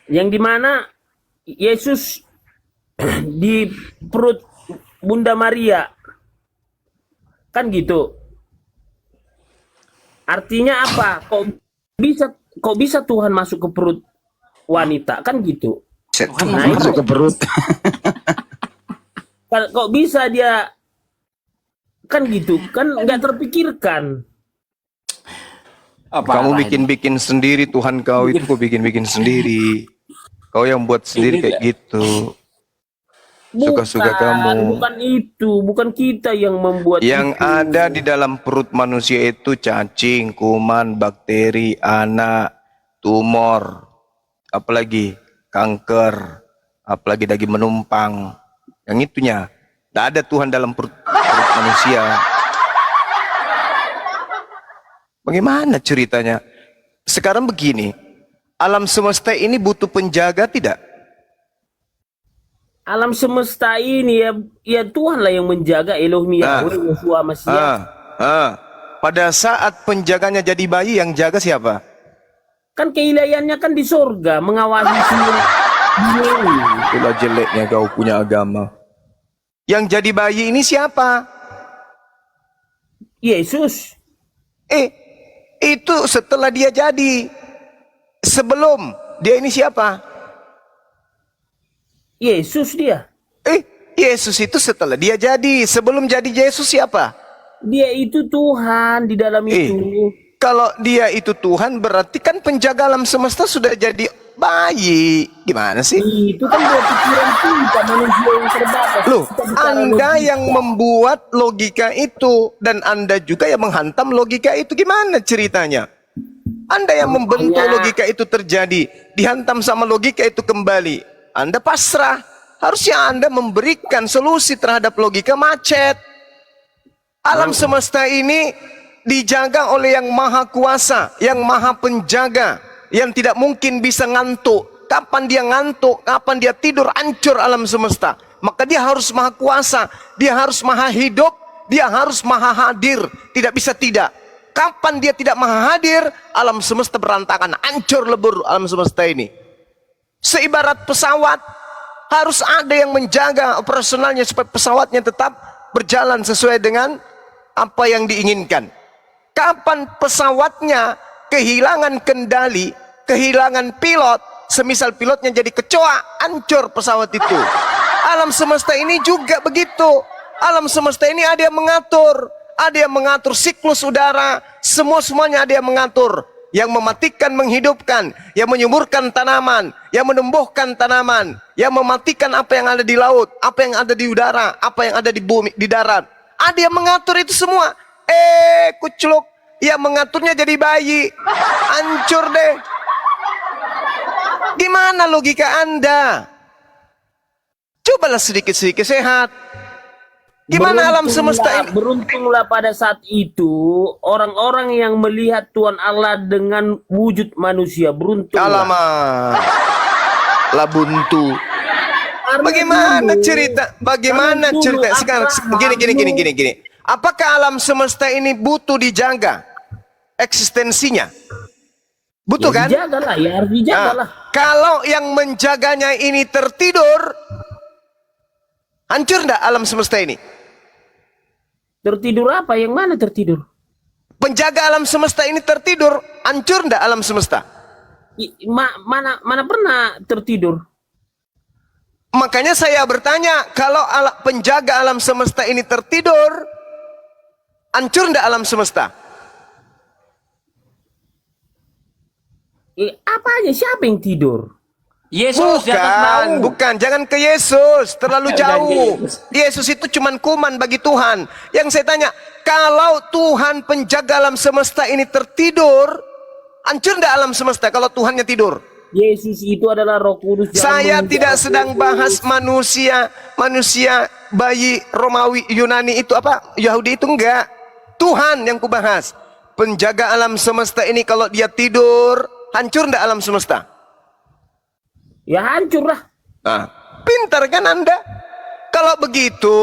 yang dimana Yesus di perut Bunda Maria, kan gitu. Artinya apa? Kok bisa Tuhan masuk ke perut wanita, kan gitu. Nah, masuk ke perut. Kok bisa dia, kan gitu, kan nggak terpikirkan. Kamu bikin-bikin sendiri, Tuhan kau itu kau bikin-bikin sendiri. Kau yang buat sendiri kayak gitu. Suka-suka kamu. Bukan itu, bukan kita yang membuat Yang itu. ada di dalam perut manusia itu cacing, kuman, bakteri, anak, tumor, apalagi kanker, apalagi daging menumpang. Yang itunya. Tidak ada Tuhan dalam perut manusia. Bagaimana ceritanya? Sekarang begini, alam semesta ini butuh penjaga tidak? Alam semesta ini ya Tuhan lah yang menjaga, Elohim Yahweh Yeshua Mashiach. Pada saat penjaganya jadi bayi, yang jaga siapa? Kan keilahiannya kan di sorga, mengawasi seluruh dunia ini. Itulah jeleknya kau punya agama. Yang jadi bayi ini siapa? Yesus. Itu setelah dia jadi. Sebelum dia ini siapa? Yesus dia. Yesus itu setelah dia jadi. Sebelum jadi Yesus siapa? Dia itu Tuhan di dalam itu. Kalau dia itu Tuhan, berarti kan penjaga alam semesta sudah jadi bayi. Gimana sih? Itu kan buat pikiran kita, manusia yang terbatas. Loh, Anda yang membuat logika itu, dan Anda juga yang menghantam logika itu. Gimana ceritanya? Anda yang membentuk logika itu terjadi, dihantam sama logika itu kembali. Anda pasrah. Harusnya Anda memberikan solusi terhadap logika macet. Alam semesta ini dijaga oleh yang maha kuasa, yang maha penjaga, yang tidak mungkin bisa ngantuk. Kapan dia ngantuk, kapan dia tidur, hancur alam semesta. Maka dia harus maha kuasa, dia harus maha hidup, dia harus maha hadir. Tidak bisa tidak. Kapan dia tidak maha hadir, alam semesta berantakan, hancur lebur alam semesta ini. Seibarat pesawat, harus ada yang menjaga operasionalnya supaya pesawatnya tetap berjalan sesuai dengan apa yang diinginkan. Kapan pesawatnya kehilangan kendali, kehilangan pilot, semisal pilotnya jadi kecoa, hancur pesawat itu. Alam semesta ini juga begitu. Alam semesta ini ada yang mengatur siklus udara, semuanya ada yang mengatur. Yang mematikan, menghidupkan, yang menyuburkan tanaman, yang menumbuhkan tanaman, yang mematikan apa yang ada di laut, apa yang ada di udara, apa yang ada di bumi, di darat. Ada yang mengatur itu semua. Kucluk, yang mengaturnya jadi bayi, hancur deh. Gimana logika Anda? Cobalah sedikit-sedikit sehat. Gimana alam semesta ini? Beruntunglah pada saat itu orang-orang yang melihat Tuhan Allah dengan wujud manusia. Beruntunglah. Alamak, lah buntu. Bagaimana cerita? Bagaimana cerita? Sekarang gini. Apakah alam semesta ini butuh dijaga eksistensinya? Butuh kan? Dijagalah, ya harus dijagalah. Kalau yang menjaganya ini tertidur, hancur enggak alam semesta ini? Tertidur apa? Yang mana tertidur? Penjaga alam semesta ini tertidur, hancur enggak alam semesta? Mana pernah tertidur? Makanya saya bertanya, kalau penjaga alam semesta ini tertidur, hancur ndak alam semesta? Apa aja? Siapa yang tidur? Yesus di atas bau. Bukan, jangan ke Yesus, terlalu jauh. Yesus itu cuman kuman bagi Tuhan. Yang saya tanya, kalau Tuhan penjaga alam semesta ini tertidur, hancur ndak alam semesta kalau Tuhannya tidur? Yesus itu adalah Roh Kudus. Saya tidak sedang bahas manusia bayi Romawi Yunani itu apa Yahudi itu, enggak. Tuhan yang kubahas. Penjaga alam semesta ini kalau dia tidur, hancur ndak alam semesta? Ya hancur lah. Nah, pintar kan Anda? Kalau begitu,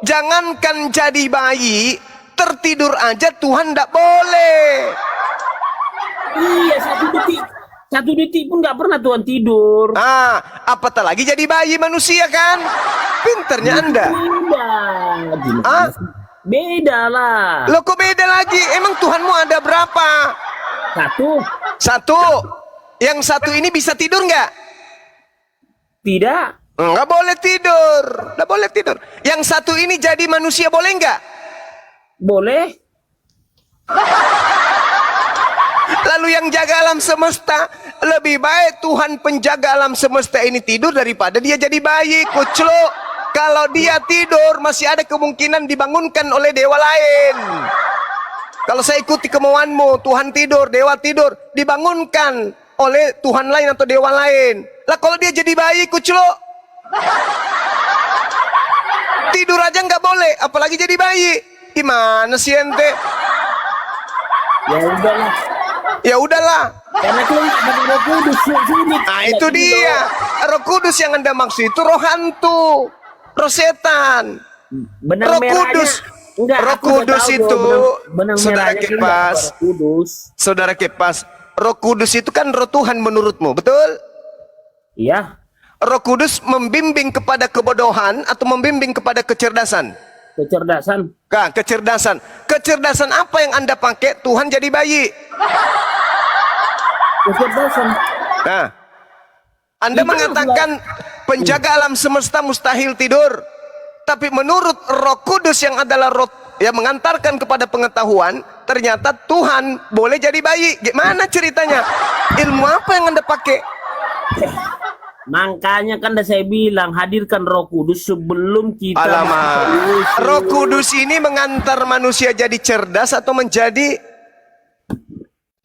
jangankan jadi bayi, tertidur aja Tuhan ndak boleh. Iya, satu detik pun nggak pernah Tuhan tidur. Apatah lagi jadi bayi manusia kan? Pinternya Anda. Beda lah. Loh kok beda lagi? Emang Tuhanmu ada berapa? Satu. Yang satu ini bisa tidur nggak? Tidak. Nggak boleh tidur. Nggak boleh tidur. Yang satu ini jadi manusia boleh nggak? Boleh. Lalu yang jaga alam semesta, lebih baik Tuhan penjaga alam semesta ini tidur daripada dia jadi bayi, kucluk. Kalau dia tidur, masih ada kemungkinan dibangunkan oleh dewa lain. Kalau saya ikuti kemauanmu, Tuhan tidur, dewa tidur, dibangunkan oleh Tuhan lain atau dewa lain. Lah kalau dia jadi bayi, kucluk, tidur aja nggak boleh, apalagi jadi bayi. Gimana sih ente? Ya udahlah. Ya udahlah. Karena itu Roh Kudus. Nah itu dia. Roh Kudus yang Anda maksud itu roh hantu, roh setan. Benang Roh Kudus. Roh Kudus itu, Saudara Kepas, Saudara Kepas, Roh Kudus itu kan roh Tuhan menurutmu, betul? Iya. Roh Kudus membimbing kepada kebodohan atau membimbing kepada kecerdasan? Kecerdasan. Kecerdasan. Kecerdasan apa yang Anda pakai Tuhan jadi bayi? Kecerdasan. Nah, Anda mengatakan penjaga alam semesta mustahil tidur. Tapi menurut Roh Kudus yang adalah roh yang mengantarkan kepada pengetahuan, ternyata Tuhan boleh jadi bayi. Gimana ceritanya? Ilmu apa yang Anda pakai? Makanya kan saya bilang hadirkan Roh Kudus sebelum kita. Alamak. Roh Kudus ini mengantar manusia jadi cerdas atau menjadi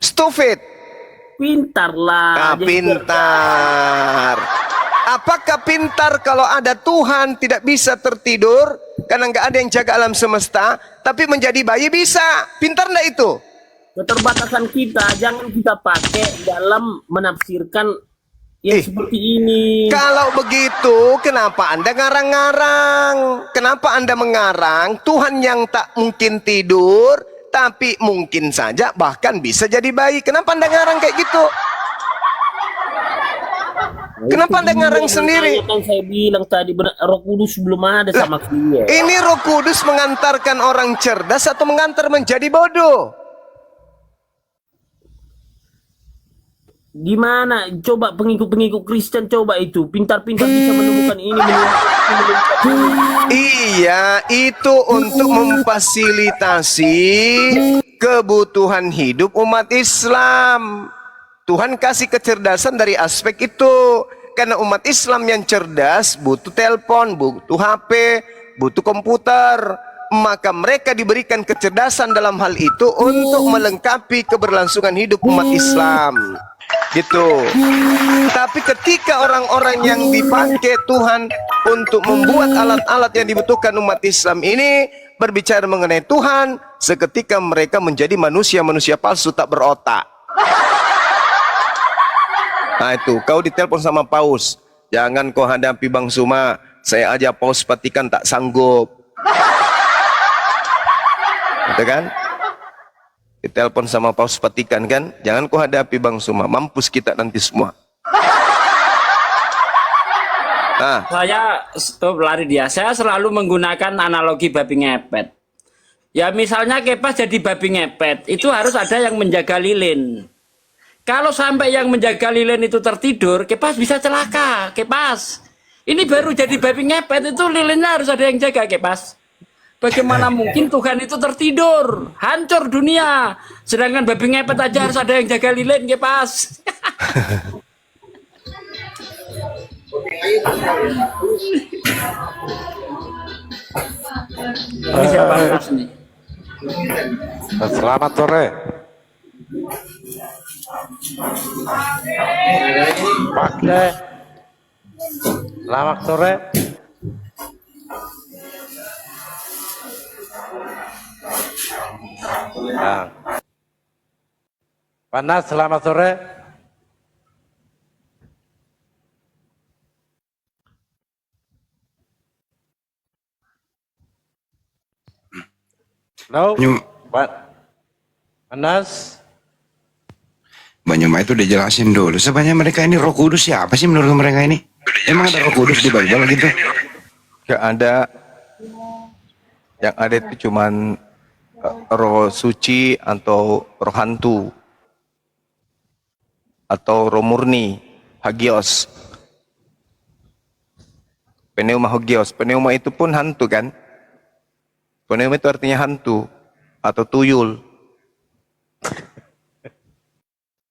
stupid? Pintar lah. Pintar. Apakah pintar kalau ada Tuhan tidak bisa tertidur karena nggak ada yang jaga alam semesta, tapi menjadi bayi bisa? Pintar nggak itu? Keterbatasan kita jangan kita pakai dalam menafsirkan yang seperti ini. Kalau begitu, kenapa Anda ngarang-ngarang? Kenapa Anda mengarang Tuhan yang tak mungkin tidur, tapi mungkin saja bahkan bisa jadi bayi? Kenapa Anda ngarang kayak gitu? Kenapa Anda ngarang sendiri? Kan saya bilang tadi Roh Kudus belum ada sama dia. Ini Roh Kudus mengantarkan orang cerdas atau mengantar menjadi bodoh? Gimana? Coba pengikut-pengikut Kristen coba itu pintar-pintar bisa menemukan ini. Iya, itu untuk memfasilitasi kebutuhan hidup umat Islam. Tuhan kasih kecerdasan dari aspek itu. Karena umat Islam yang cerdas butuh telepon, butuh HP, butuh komputer. Maka mereka diberikan kecerdasan dalam hal itu untuk melengkapi keberlangsungan hidup umat Islam. Gitu. Tapi ketika orang-orang yang dipakai Tuhan untuk membuat alat-alat yang dibutuhkan umat Islam ini berbicara mengenai Tuhan, seketika mereka menjadi manusia-manusia palsu tak berotak. Nah itu, kau ditelepon sama Paus, jangan kau hadapi Bang Suma, saya aja Paus Vatikan tak sanggup. Gitu kan? Ditelepon sama Paus Vatikan kan, jangan kau hadapi Bang Suma, mampus kita nanti semua. Nah. Saya stop lari dia, saya selalu menggunakan analogi babi ngepet. Ya misalnya Kepas jadi babi ngepet, itu harus ada yang menjaga lilin. Kalau sampai yang menjaga lilin itu tertidur, kepas bisa celaka, kepas. Ini baru jadi babi ngepet itu lilinnya harus ada yang jaga, kepas. Bagaimana mungkin Tuhan itu tertidur, hancur dunia. Sedangkan babi ngepet aja harus ada yang jaga lilin, kepas. Ini siapa Mas nih? Selamat sore. Pak De. Selamat sore. Nah. Panas, selamat sore. Halo, Pak Panas. Banyuma itu udah jelasin dulu. Sebenarnya mereka ini Roh Kudus siapa sih menurut mereka ini? Emang ada Roh Kudus di Bible gitu? Gak ada. Yang ada itu cuman roh suci atau roh hantu atau roh murni, hagios. Pneuma hagios. Pneuma itu pun hantu kan? Pneuma itu artinya hantu atau tuyul.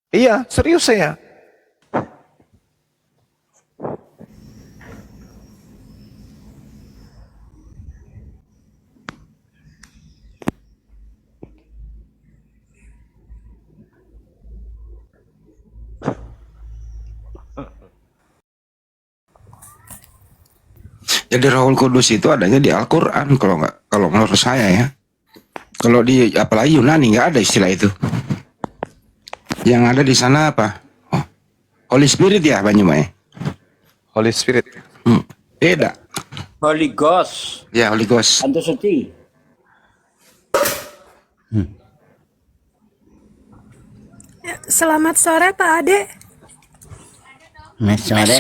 Iya, serius saya. Jadi Roh Kudus itu adanya di Al-Quran kalau menurut saya ya. Kalau di apalagi Yunani nggak ada istilah itu. Yang ada di sana apa? Oh, Holy Spirit ya Banyuma ya? Holy Spirit. Beda. Holy Ghost. Ya Holy Ghost. Hantu suci. Selamat sore Pak Ade. Selamat sore.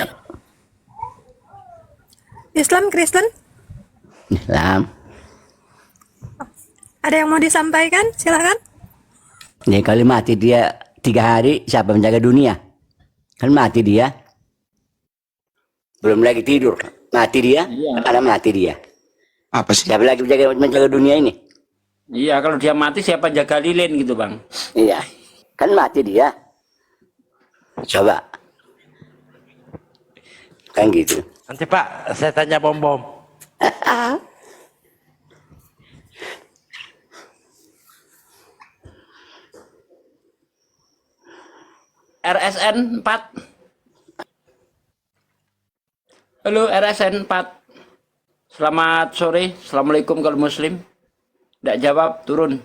Islam Kristen? Islam. Ada yang mau disampaikan? Silakan. Ya kalau mati dia 3 hari, siapa menjaga dunia? Kan mati dia. Belum lagi tidur. Mati dia, karena mati dia. Apa sih? Siapa lagi menjaga dunia ini? Iya, kalau dia mati siapa jaga lilin gitu, Bang? Iya. Kan mati dia. Coba. Kan gitu. Nanti Pak, saya tanya bom-bom. RSN 4. Halo RSN 4. Selamat sore. Assalamualaikum kalau muslim. Tidak jawab, turun.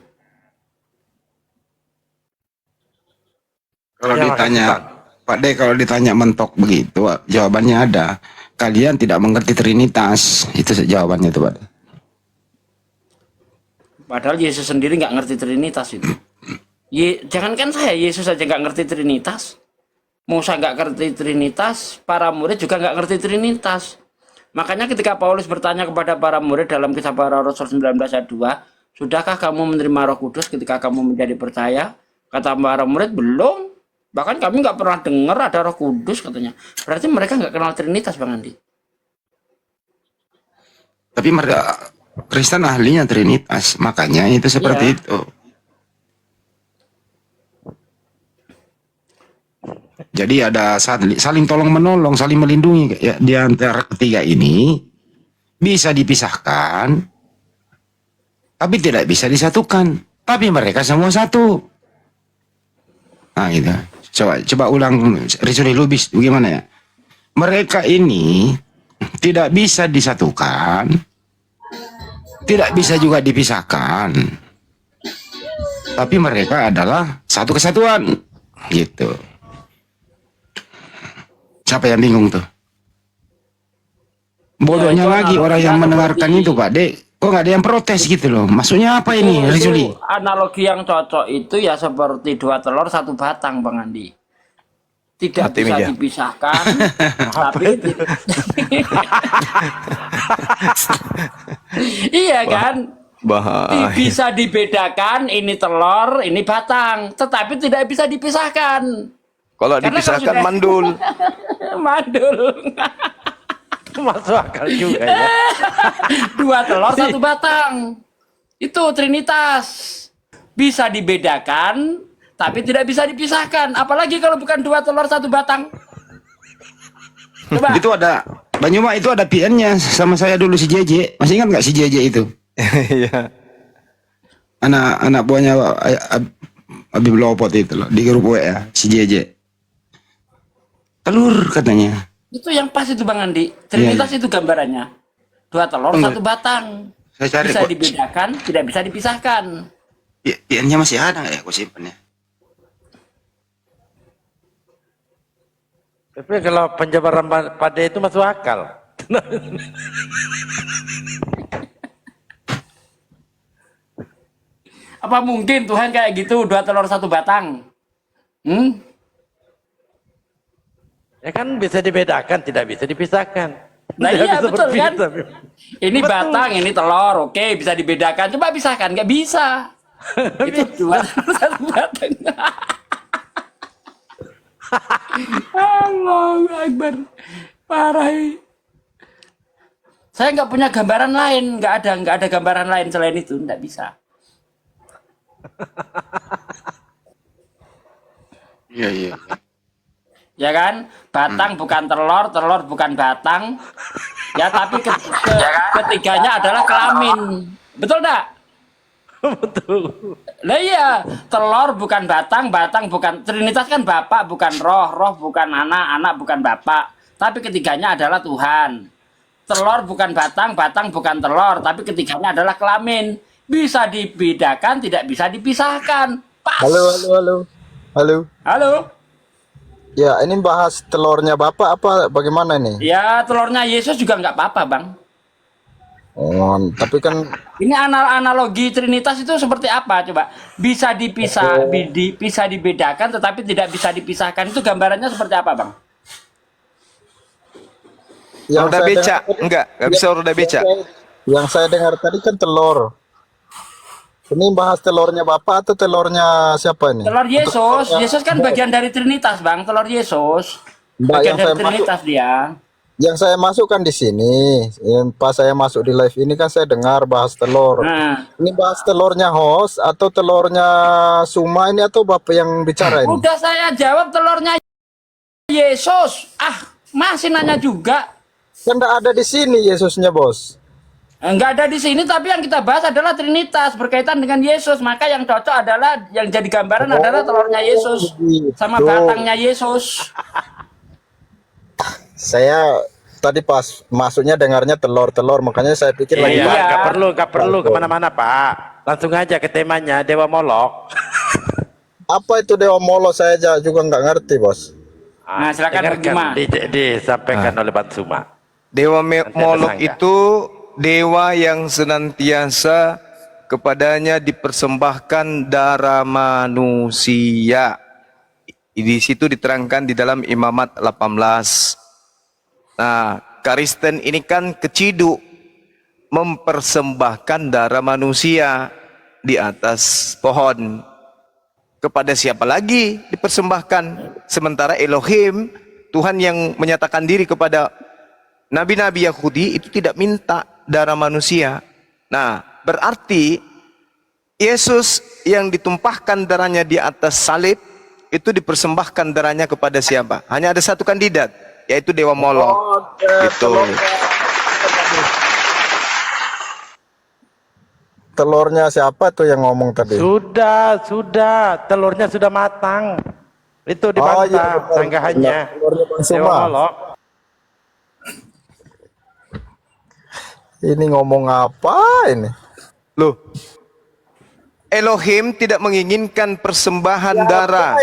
Kalau ditanya, Pak De, kalau ditanya mentok begitu, jawabannya ada. Kalian tidak mengerti Trinitas. Itu jawabannya itu, Pak De. Padahal Yesus sendiri nggak ngerti Trinitas itu. Jangankan saya, Yesus aja nggak ngerti Trinitas. Musa nggak ngerti Trinitas, para murid juga nggak ngerti Trinitas. Makanya ketika Paulus bertanya kepada para murid dalam kisah para Rasul 19 ayat 2, sudahkah kamu menerima Roh Kudus ketika kamu menjadi percaya? Kata para murid, belum. Bahkan kami nggak pernah dengar ada Roh Kudus katanya. Berarti mereka nggak kenal Trinitas, Bang Andi. Tapi mereka Kristen ahlinya Trinitas, makanya itu seperti itu. Jadi ada saling tolong menolong, saling melindungi ya, di antara ketiga ini bisa dipisahkan, tapi tidak bisa disatukan. Tapi mereka semua satu. Nah gitu. Coba ulang Rizuli Lubis, bagaimana ya? Mereka ini tidak bisa disatukan, tidak bisa juga dipisahkan. Tapi mereka adalah satu kesatuan, gitu. Siapa yang bingung tuh? Bodohnya lagi orang yang mendengarkan itu, Pak Dek. Kok nggak ada yang protes gitu loh? Maksudnya apa ini, Rizuli? Analogi yang cocok itu ya seperti 2 telur 1 batang, Bang Andi. Tidak Mati bisa meja. dipisahkan, tapi iya kan? Bahaya. Bisa dibedakan ini telur, ini batang, tetapi tidak bisa dipisahkan. Kalau Karena dipisahkan kalau sudah- mandul. Mandul. Masuk akal juga ya. 2 telur 1 batang. Itu Trinitas. Bisa dibedakan, tapi tidak bisa dipisahkan. Apalagi kalau bukan 2 telur 1 batang. Coba. Itu ada Banyuma, itu ada PN-nya sama saya dulu, si JJ. Masih ingat nggak si JJ itu? Iya. Anak buahnya Habib Lopot itu loh, di grup WA si JJ. Telur katanya. Itu yang pas itu Bang Andi. Trinitas itu gambarannya. 2 telur 1 batang. Saya cari Bisa kok. dibedakan, tidak bisa dipisahkan. PN-nya masih ada nggak ya? Aku simpan ya. Tapi kalau penjabaran pada itu masuk akal. Apa mungkin Tuhan kayak gitu 2 telur 1 batang? Ya kan bisa dibedakan, tidak bisa dipisahkan. Nah Tidak iya bisa betul kan? berpisah. Ini Betul. batang, ini telur, oke bisa dibedakan. Coba pisahkan, nggak bisa. Itu 2 telur 1 batang. Allahu Akbar. Parah. Saya nggak punya gambaran lain, nggak ada gambaran lain selain itu, nggak bisa. Iya. Ya kan? Batang bukan telur, telur bukan batang. Ya tapi ketiganya adalah kelamin. Betul enggak? Betul. Nah iya, telur bukan batang, batang bukan Trinitas kan bapak bukan roh, roh bukan anak, anak bukan bapak. Tapi ketiganya adalah Tuhan. Telur bukan batang, batang bukan telur, tapi ketiganya adalah kelamin. Bisa dibedakan, tidak bisa dipisahkan. Pas. Halo. Halo. Ya, ini bahas telurnya Bapak apa bagaimana nih? Ya, telurnya Yesus juga nggak apa-apa, Bang. Oh, tapi kan Ini analogi Trinitas itu seperti apa? Coba bisa bisa dibedakan, tetapi tidak bisa dipisahkan. Itu gambarannya seperti apa, Bang? Roda beca, nggak bisa roda beca. Yang saya dengar tadi kan telur. Ini bahas telurnya Bapak atau telurnya siapa ini? Telur Yesus. Yesus kan bagian dari Trinitas, Bang. Telur Yesus. Mbak, Bagian yang dari saya Trinitas dia. Yang saya masukkan di sini, pas saya masuk di live ini kan saya dengar bahas telur. Nah. Ini bahas telurnya host atau telurnya Suma ini atau Bapak yang bicara ini? Udah saya jawab telurnya Yesus. Ah, masih nanya juga. Kan nggak ada di sini Yesusnya, Bos. Enggak ada di sini, tapi yang kita bahas adalah Trinitas berkaitan dengan Yesus. Maka yang cocok adalah yang jadi gambaran adalah telurnya Yesus sama batangnya Yesus. Saya tadi pas masuknya dengarnya telur-telur, makanya saya pikir lagi. Iya, nggak perlu kemana-mana Pak. Langsung aja ke temanya Dewa Molok. Apa itu Dewa Molo, saya juga nggak ngerti, Bos. Nah, silakan Dengarkan, disampaikan oleh Bang Suma. Dewa ada Molok sangga. itu dewa yang senantiasa kepadanya dipersembahkan darah manusia. Di situ diterangkan di dalam Imamat 18. Nah, Kristen ini kan keciduk mempersembahkan darah manusia di atas pohon. Kepada siapa lagi dipersembahkan? Sementara Elohim, Tuhan yang menyatakan diri kepada nabi-nabi Yahudi itu tidak minta darah manusia. Nah, berarti Yesus yang ditumpahkan darahnya di atas salib itu dipersembahkan darahnya kepada siapa? Hanya ada satu kandidat, yaitu Dewa Molok. Gitu. Telurnya siapa tuh yang ngomong tadi? Sudah, telurnya sudah matang. Itu dibantah sanggahannya. Telurnya Bang Dewa Suma. Molok. Ini ngomong apa ini? Loh, Elohim tidak menginginkan persembahan darah.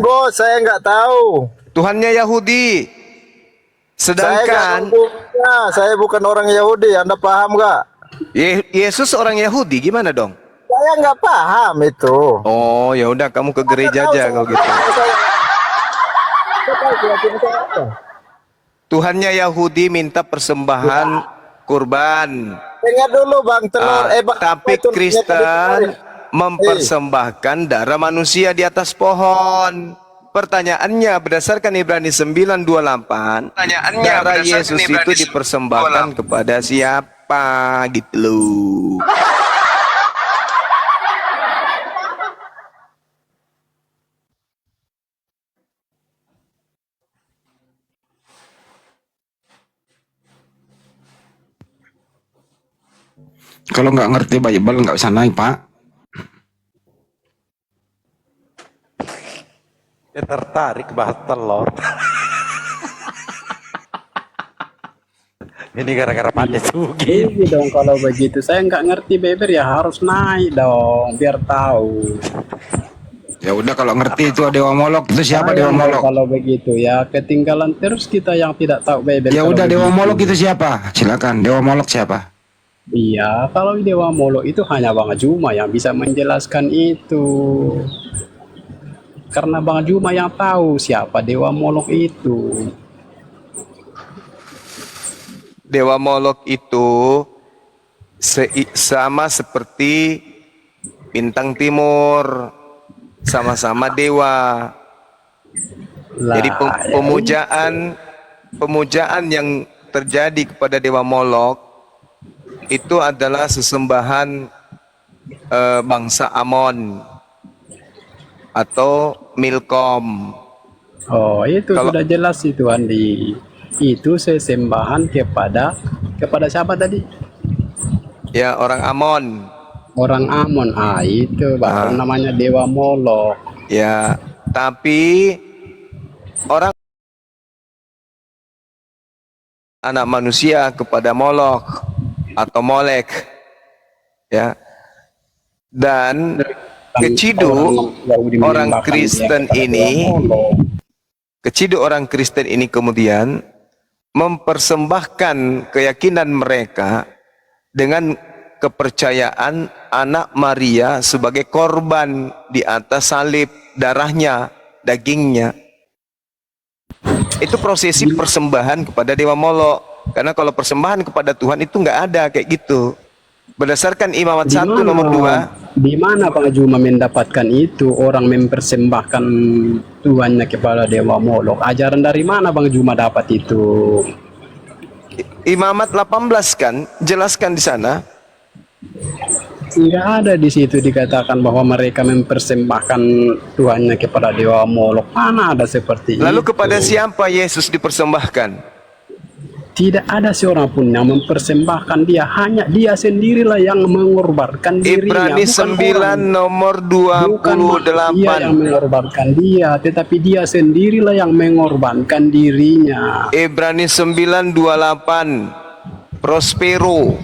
Bos, saya nggak tahu. Tuhannya Yahudi. Sedangkan saya bukan orang Yahudi, Anda paham nggak? Yesus orang Yahudi, gimana dong? Saya nggak paham itu. Oh, ya udah kamu ke gereja aja kalau gitu. Tuhannya Yahudi minta persembahan kurban. Dengar dulu Bang, telur Bang, Tapi apa itu namanya tadi Kristen kemarin? mempersembahkan darah manusia di atas pohon. Pertanyaannya berdasarkan Ibrani 9:28, darah Yesus itu dipersembahkan kepada siapa gitu loh. Kalau nggak ngerti Bible nggak usah naik, Pak. Dia tertarik bahas telur. Ini gara-gara pandai sugi. Ini dong kalau begitu. Saya nggak ngerti beber ya harus naik dong biar tahu. Ya udah kalau ngerti itu Dewa Molok itu siapa Sayang Dewa dong Molok? kalau begitu ya ketinggalan terus kita yang tidak tahu beber. Ya kalau udah Dewa begitu. Molok itu siapa? Silakan Dewa Molok siapa? Iya, kalau Dewa Molok itu hanya Bang Juma yang bisa menjelaskan itu. Karena Bang Juma yang tahu siapa Dewa Molok itu. Dewa Molok itu sama seperti bintang timur, sama-sama dewa. Jadi pemujaan yang terjadi kepada Dewa Molok itu adalah sesembahan bangsa Amon atau Milkom. Oh, itu Kalau- sudah jelas itu Andi. Itu sesembahan kepada siapa tadi? Ya, orang Amon. Orang Amon. Ah, itu baru namanya Dewa Molok. Ya, tapi orang anak manusia kepada Molok atau Molek, ya. Dan keciduk orang Kristen ini, kemudian mempersembahkan keyakinan mereka dengan kepercayaan anak Maria sebagai korban di atas salib, darahnya, dagingnya. Itu prosesi persembahan kepada Dewa Molok. Karena kalau persembahan kepada Tuhan itu nggak ada kayak gitu. Berdasarkan Imamat 1 nomor 2, Di mana Pak Juma mendapatkan itu orang mempersembahkan tuannya kepada Dewa Molok? Ajaran dari mana Bang Juma dapat itu? Imamat 18 kan jelaskan di sana. Nggak ada di situ dikatakan bahwa mereka mempersembahkan tuannya kepada Dewa Molok. Mana ada seperti Lalu itu? kepada siapa Yesus dipersembahkan? Tidak ada seorang pun yang mempersembahkan dia, hanya dia sendirilah yang mengorbankan dirinya. Ibrani 9 nomor 28. Dia yang mengorbankan dia, tetapi dia sendirilah yang mengorbankan dirinya. Ibrani 9:28. Prospero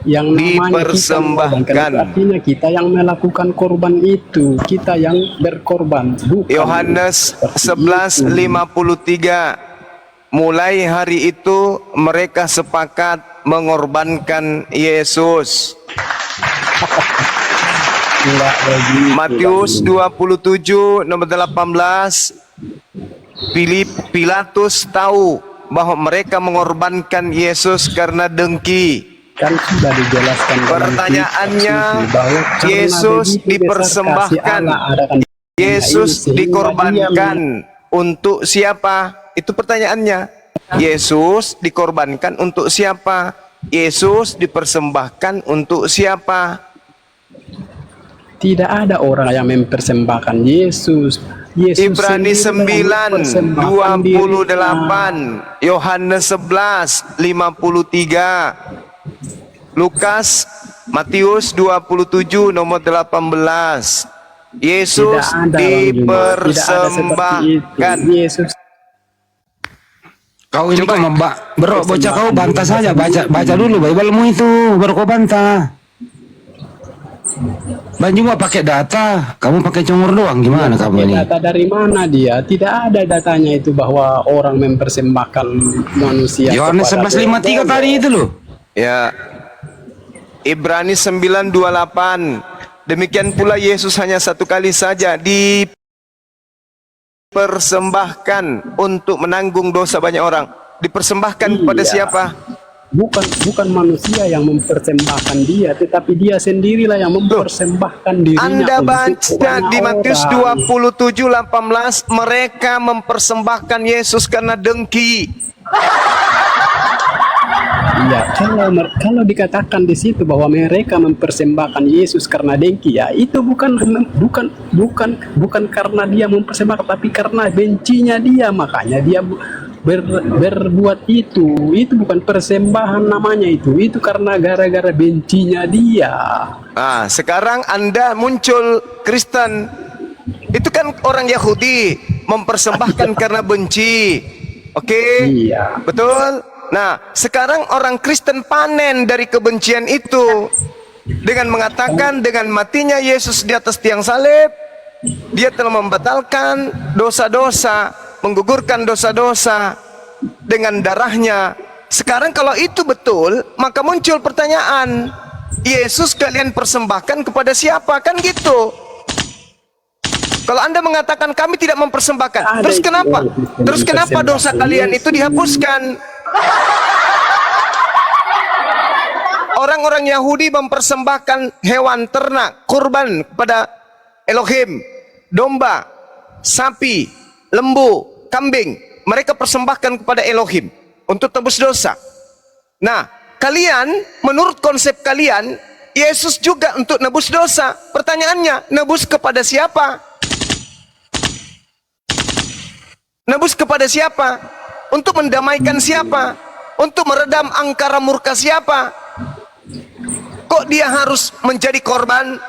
Yang namanya kita dipersembahkan. mengorbankan, artinya kita yang melakukan korban itu, kita yang berkorban. Bukan Yohanes seperti 11:53. Mulai hari itu mereka sepakat mengorbankan Yesus. Enggak begitu, Matius 27 nomor 18. Pilatus tahu bahwa mereka mengorbankan Yesus karena dengki. kan sudah dijelaskan dalam Pertanyaannya, kitab suci bahwa karena Yesus begitu besar dipersembahkan. kasih Allah adakan Yesus sehingga dikorbankan untuk siapa? Itu pertanyaannya. Yesus dikorbankan untuk siapa? Yesus dipersembahkan untuk siapa? tidak ada orang yang mempersembahkan Yesus. Yesus Ibrani sendiri yang mempersembahkan 9:28, Yohanes 11:53, Lukas, Matius 27 nomor 18. Yesus dipersembahkan. Yesus. Kau ini kok bro, bocah kau bantah saja, baca dulu Bible-mu itu, baru kau bantah. Bang Juma pakai data, kamu pakai congor doang, gimana kamu ini? Data dari mana dia? Tidak ada datanya itu bahwa orang mempersembahkan manusia. Yohanes kepada 11:53 tadi itu loh. Ya. Ibrani 9:28. Demikian pula Yesus hanya satu kali saja dipersembahkan untuk menanggung dosa banyak orang. Dipersembahkan kepada siapa? bukan manusia yang mempersembahkan dia, tetapi dia sendirilah yang mempersembahkan dirinya. Anda untuk baca banyak di Matius orang. 27:18, mereka mempersembahkan Yesus karena dengki. Iya, kalau dikatakan di situ bahwa mereka mempersembahkan Yesus karena dengki, ya itu bukan karena dia mempersembahkan, tapi karena bencinya dia, makanya dia berbuat itu. Itu bukan persembahan namanya, itu karena gara-gara bencinya dia. Sekarang Anda muncul Kristen, itu kan orang Yahudi mempersembahkan karena benci. Oke? Iya. Betul? Nah, sekarang orang Kristen panen dari kebencian itu dengan mengatakan dengan matinya Yesus di atas tiang salib, dia telah membatalkan dosa-dosa, menggugurkan dosa-dosa dengan darahnya. Sekarang kalau itu betul, maka muncul pertanyaan, Yesus kalian persembahkan kepada siapa? Kan gitu. Kalau Anda mengatakan kami tidak mempersembahkan, terus kenapa? Terus kenapa dosa kalian itu dihapuskan? Orang-orang Yahudi mempersembahkan hewan ternak, kurban kepada Elohim, domba, sapi, lembu, kambing. Mereka persembahkan kepada Elohim untuk tebus dosa. Nah, kalian, menurut konsep kalian, Yesus juga untuk nebus dosa. Pertanyaannya, nebus kepada siapa? Nebus kepada siapa? Untuk mendamaikan siapa? Untuk meredam angkara murka siapa? Kok dia harus menjadi korban?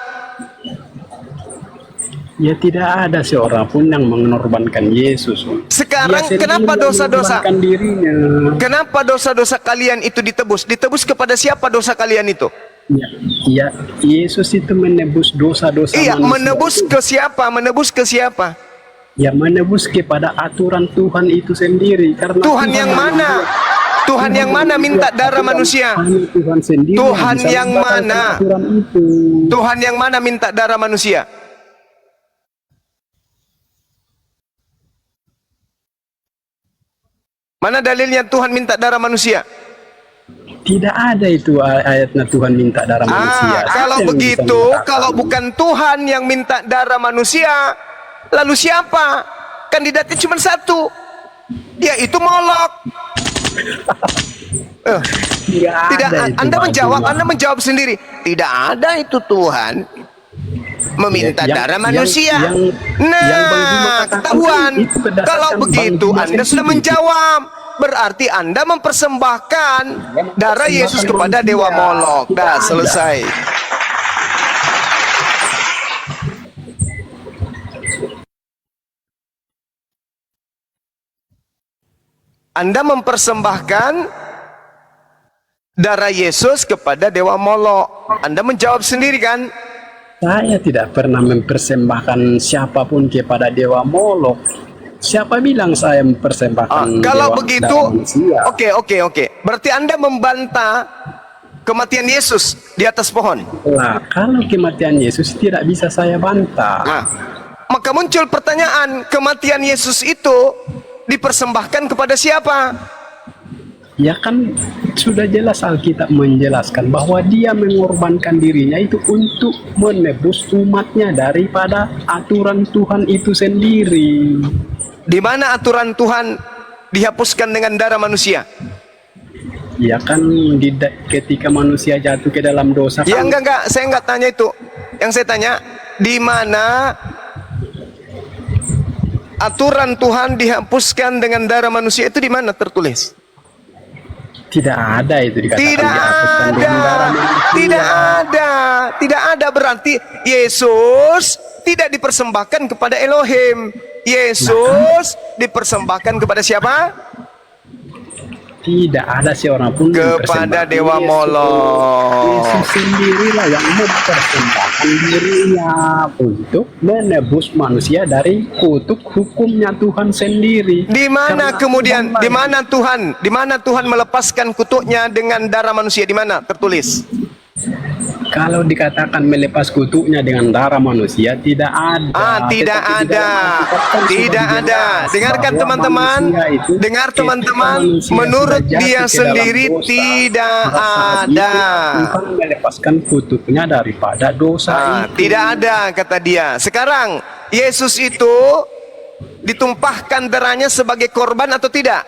Ya tidak ada seorang pun yang mengorbankan Yesus. Sekarang Dia kenapa sendiri yang dosa-dosa? mengorbankan dirinya. Kenapa dosa-dosa kalian itu ditebus? Ditebus kepada siapa dosa kalian itu? Ya, Yesus itu menebus dosa-dosa Iya, manusia. menebus ke siapa? Menebus ke siapa? Ya menebus kepada aturan Tuhan itu sendiri. Karena Tuhan yang mana? Tuhan yang mana minta darah manusia? Tuhan sendiri. Tuhan bisa yang membatalkan mana? aturan itu. Tuhan yang mana minta darah manusia? Mana dalilnya Tuhan minta darah manusia? Tidak ada itu ayatnya Tuhan minta darah manusia. Kalau Siapa yang bisa begitu, mengatakan? kalau bukan Tuhan yang minta darah manusia, lalu siapa? Kandidatnya cuma satu, yaitu Molok. Tidak, Anda menjawab sendiri. Tidak ada itu Tuhan meminta darah manusia. Ketahuan. Kalau begitu Anda sudah menjawab, berarti Anda mempersembahkan darah Yesus kepada Dewa Molok. Dah selesai. Anda mempersembahkan darah Yesus kepada Dewa Molok. Anda menjawab sendiri kan? Saya tidak pernah mempersembahkan siapapun kepada Dewa Molok. Siapa bilang saya mempersembahkan kalau dewa begitu, manusia? oke. Berarti Anda membantah kematian Yesus di atas pohon. Lah, kalau kematian Yesus tidak bisa saya bantah. Maka muncul pertanyaan, kematian Yesus itu dipersembahkan kepada siapa? Ya kan sudah jelas Alkitab menjelaskan bahwa dia mengorbankan dirinya itu untuk menebus umatnya daripada aturan Tuhan itu sendiri. Di mana aturan Tuhan dihapuskan dengan darah manusia? Ya kan ketika manusia jatuh ke dalam dosa. Ya kan? enggak, saya enggak tanya itu. Yang saya tanya, di mana aturan Tuhan dihapuskan dengan darah manusia itu di mana tertulis? Tidak ada itu dikatakan Tidak ada berarti Yesus tidak dipersembahkan kepada Elohim. Yesus dipersembahkan kepada siapa? Tidak ada seorang pun kepada Dewa Molok. Yesus sendirilah yang mempersembahkan dirinya untuk menebus manusia dari kutuk hukumnya Tuhan sendiri. Di mana kemudian, di mana Tuhan melepaskan kutuknya dengan darah manusia? Di mana tertulis? kalau dikatakan melepas kutuknya dengan darah manusia, tidak ada. Tidak Tetapi di ada. dalam Alkitab kan sudah Tidak ada. dijelas Dengarkan bahwa teman-teman. manusia itu Dengar ketika teman-teman. manusia Menurut sudah jatuh dia ke dalam sendiri dosa, tidak pada saat itu ada. Tuhan melepaskan kutuknya daripada dosa itu. Tidak ada kata dia. Sekarang Yesus itu ditumpahkan darahnya sebagai korban atau tidak?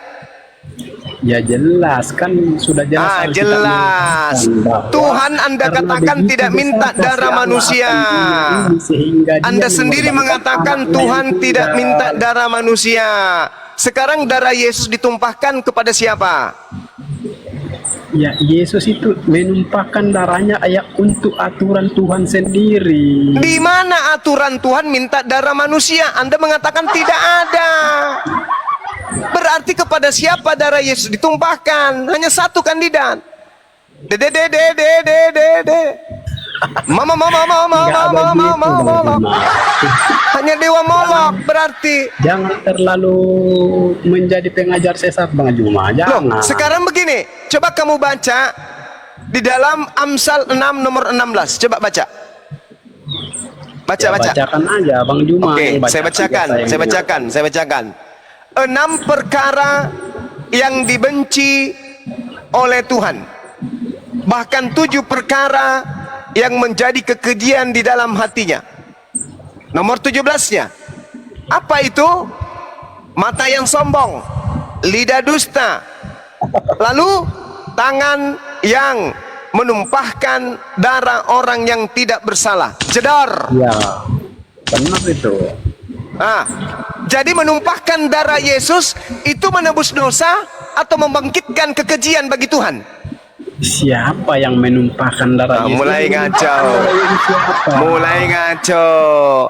Ya jelas, kan sudah jelas. Alkitab Jelas. menyatakan bahwa Tuhan Anda karena katakan begitu tidak besar minta kasih darah Allah manusia. akan dunia ini, sehingga Dia Anda sendiri mengorbankan mengatakan anaknya Tuhan yang tidak tunggal. minta darah manusia. Sekarang darah Yesus ditumpahkan kepada siapa? Ya, Yesus itu menumpahkan darahnya untuk aturan Tuhan sendiri. Di mana aturan Tuhan minta darah manusia? Anda mengatakan tidak ada. Berarti kepada siapa darah Yesus ditumpahkan? Hanya satu kandidat. Mama. Hanya dewa Molok berarti. Jangan terlalu menjadi pengajar sesat Bang Juma. Jangan. Sekarang begini, coba kamu baca di dalam Amsal 6 nomor 16. Coba baca. Baca. Bacakan aja Bang Juma. Oke, saya bacakan. 6 perkara yang dibenci oleh Tuhan. Bahkan 7 perkara yang menjadi kekejian di dalam hatinya. Nomor 17-nya. Apa itu? Mata yang sombong, lidah dusta, lalu tangan yang menumpahkan darah orang yang tidak bersalah. Jedor. Ya, benar itu. Jadi menumpahkan darah Yesus itu menebus dosa atau membangkitkan kekejian bagi Tuhan? Siapa yang menumpahkan darah Yesus? Mulai ngaco.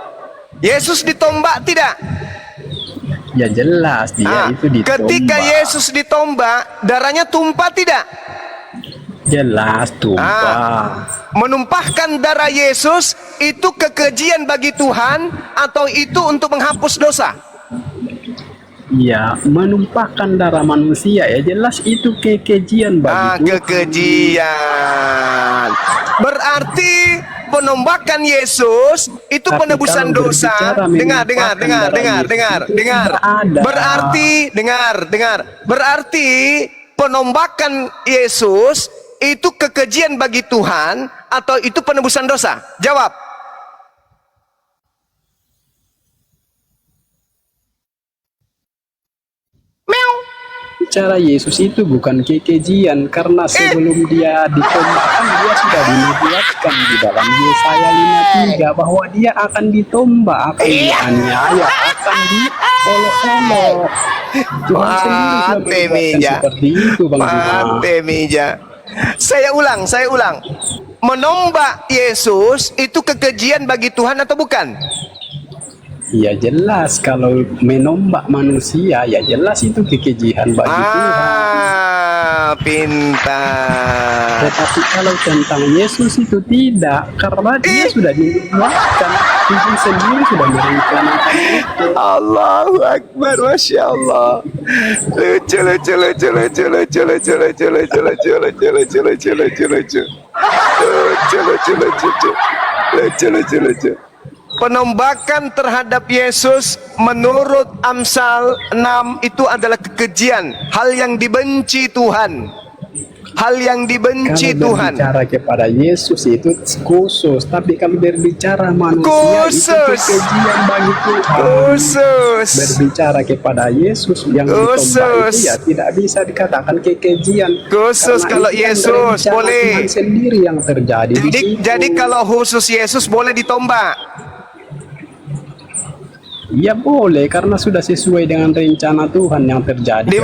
Yesus ditombak tidak? Ya jelas dia itu ditombak. Ketika Yesus ditombak, darahnya tumpah tidak? Jelas tumpah. Menumpahkan darah Yesus itu kekejian bagi Tuhan atau itu untuk menghapus dosa? Ya, menumpahkan darah manusia ya jelas itu kekejian bagi Tuhan. Kekejian. Berarti penombakan Yesus itu Tapi penebusan kalau dosa. berbicara Dengar. Berarti penombakan Yesus itu kekejian bagi Tuhan atau itu penebusan dosa? Jawab. Cara Yesus itu bukan kekejian karena sebelum dia ditombakkan dia sudah dinubuatkan di dalam Yesaya 53 bahwa dia akan ditombak, akan dianiaya, akan diolok-olok. Tuhan sendiri sudah menubuatkan seperti itu Bang Juma. Saya ulang. Menombak Yesus itu kekejian bagi Tuhan atau bukan? Ya jelas kalau menombak manusia ya jelas itu kekejian bagi Tuhan. Pintar. Tetapi kalau tentang Yesus itu tidak, karena dia sudah dinubuatkan, Tuhan sendiri sudah merencanakan itu. Allahu Akbar, Masya Allah. Lucu. Penombakan terhadap Yesus menurut Amsal 6 itu adalah kekejian, hal yang dibenci Tuhan. Kalau berbicara kepada Yesus itu khusus, tapi kalau berbicara manusia itu kekejian bagi Tuhan. Berbicara kepada Yesus yang ditombak itu ya tidak bisa dikatakan kekejian. Khusus kalau Yesus boleh. Tuhan sendiri yang terjadi. Jadi kalau khusus Yesus boleh ditombak. Ya boleh karena sudah sesuai dengan rencana Tuhan yang terjadi. Di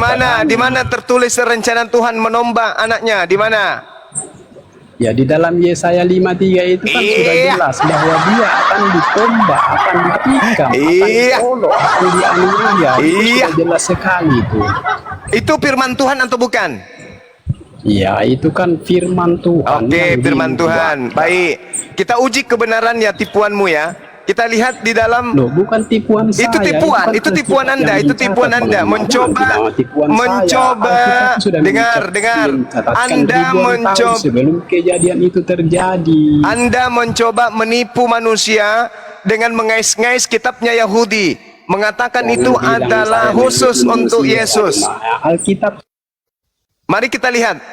mana tertulis rencana Tuhan menombak anaknya? Di mana? Ya di dalam Yesaya 53 itu kan sudah jelas bahwa dia akan ditombak, akan ditikam, akan diolok, akan dianiaya. Itu sudah jelas sekali itu. Itu firman Tuhan atau bukan? Ya itu kan firman Tuhan. Oke, firman Tuhan. Baik, kita uji kebenarannya tipuanmu ya. Kita lihat di dalam Loh, bukan tipuan saya. itu tipuan, itu tipuan Anda, itu tipuan Anda mencoba dengar. Anda mencoba sebelum kejadian itu terjadi. Anda mencoba menipu manusia dengan mengais-ngais kitabnya Yahudi, mengatakan itu adalah khusus untuk Yesus. Alkitab. Mari kita lihat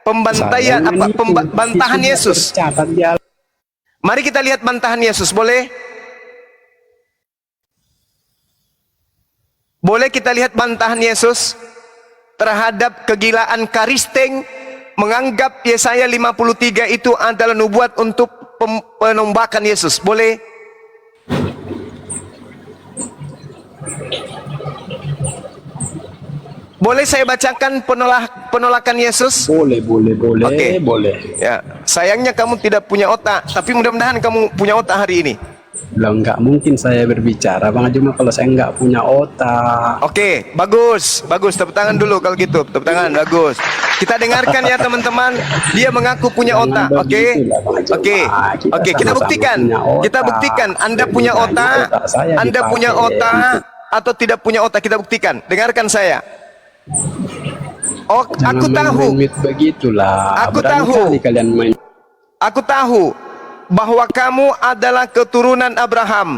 pembantaian bantahan Yesus. Mari kita lihat bantahan Yesus, boleh? Boleh kita lihat bantahan Yesus terhadap kegilaan Karisteng menganggap Yesaya 53 itu adalah nubuat untuk penombakan Yesus. Boleh? Boleh saya bacakan penolakan Yesus? Boleh. Oke. Boleh. Ya, sayangnya kamu tidak punya otak, tapi mudah-mudahan kamu punya otak hari ini. Lah, nggak mungkin saya berbicara, Bang Juma, kalau saya nggak punya otak. Oke, bagus. Tepuk tangan dulu kalau gitu. Tepuk tangan, bagus. Kita dengarkan ya teman-teman. Dia mengaku punya otak. Oke. Kita buktikan. Anda punya otak. Anda punya otak atau tidak punya otak, kita buktikan. Dengarkan saya. Oh, aku tahu. Begitulah. Aku tahu bahwa kamu adalah keturunan Abraham,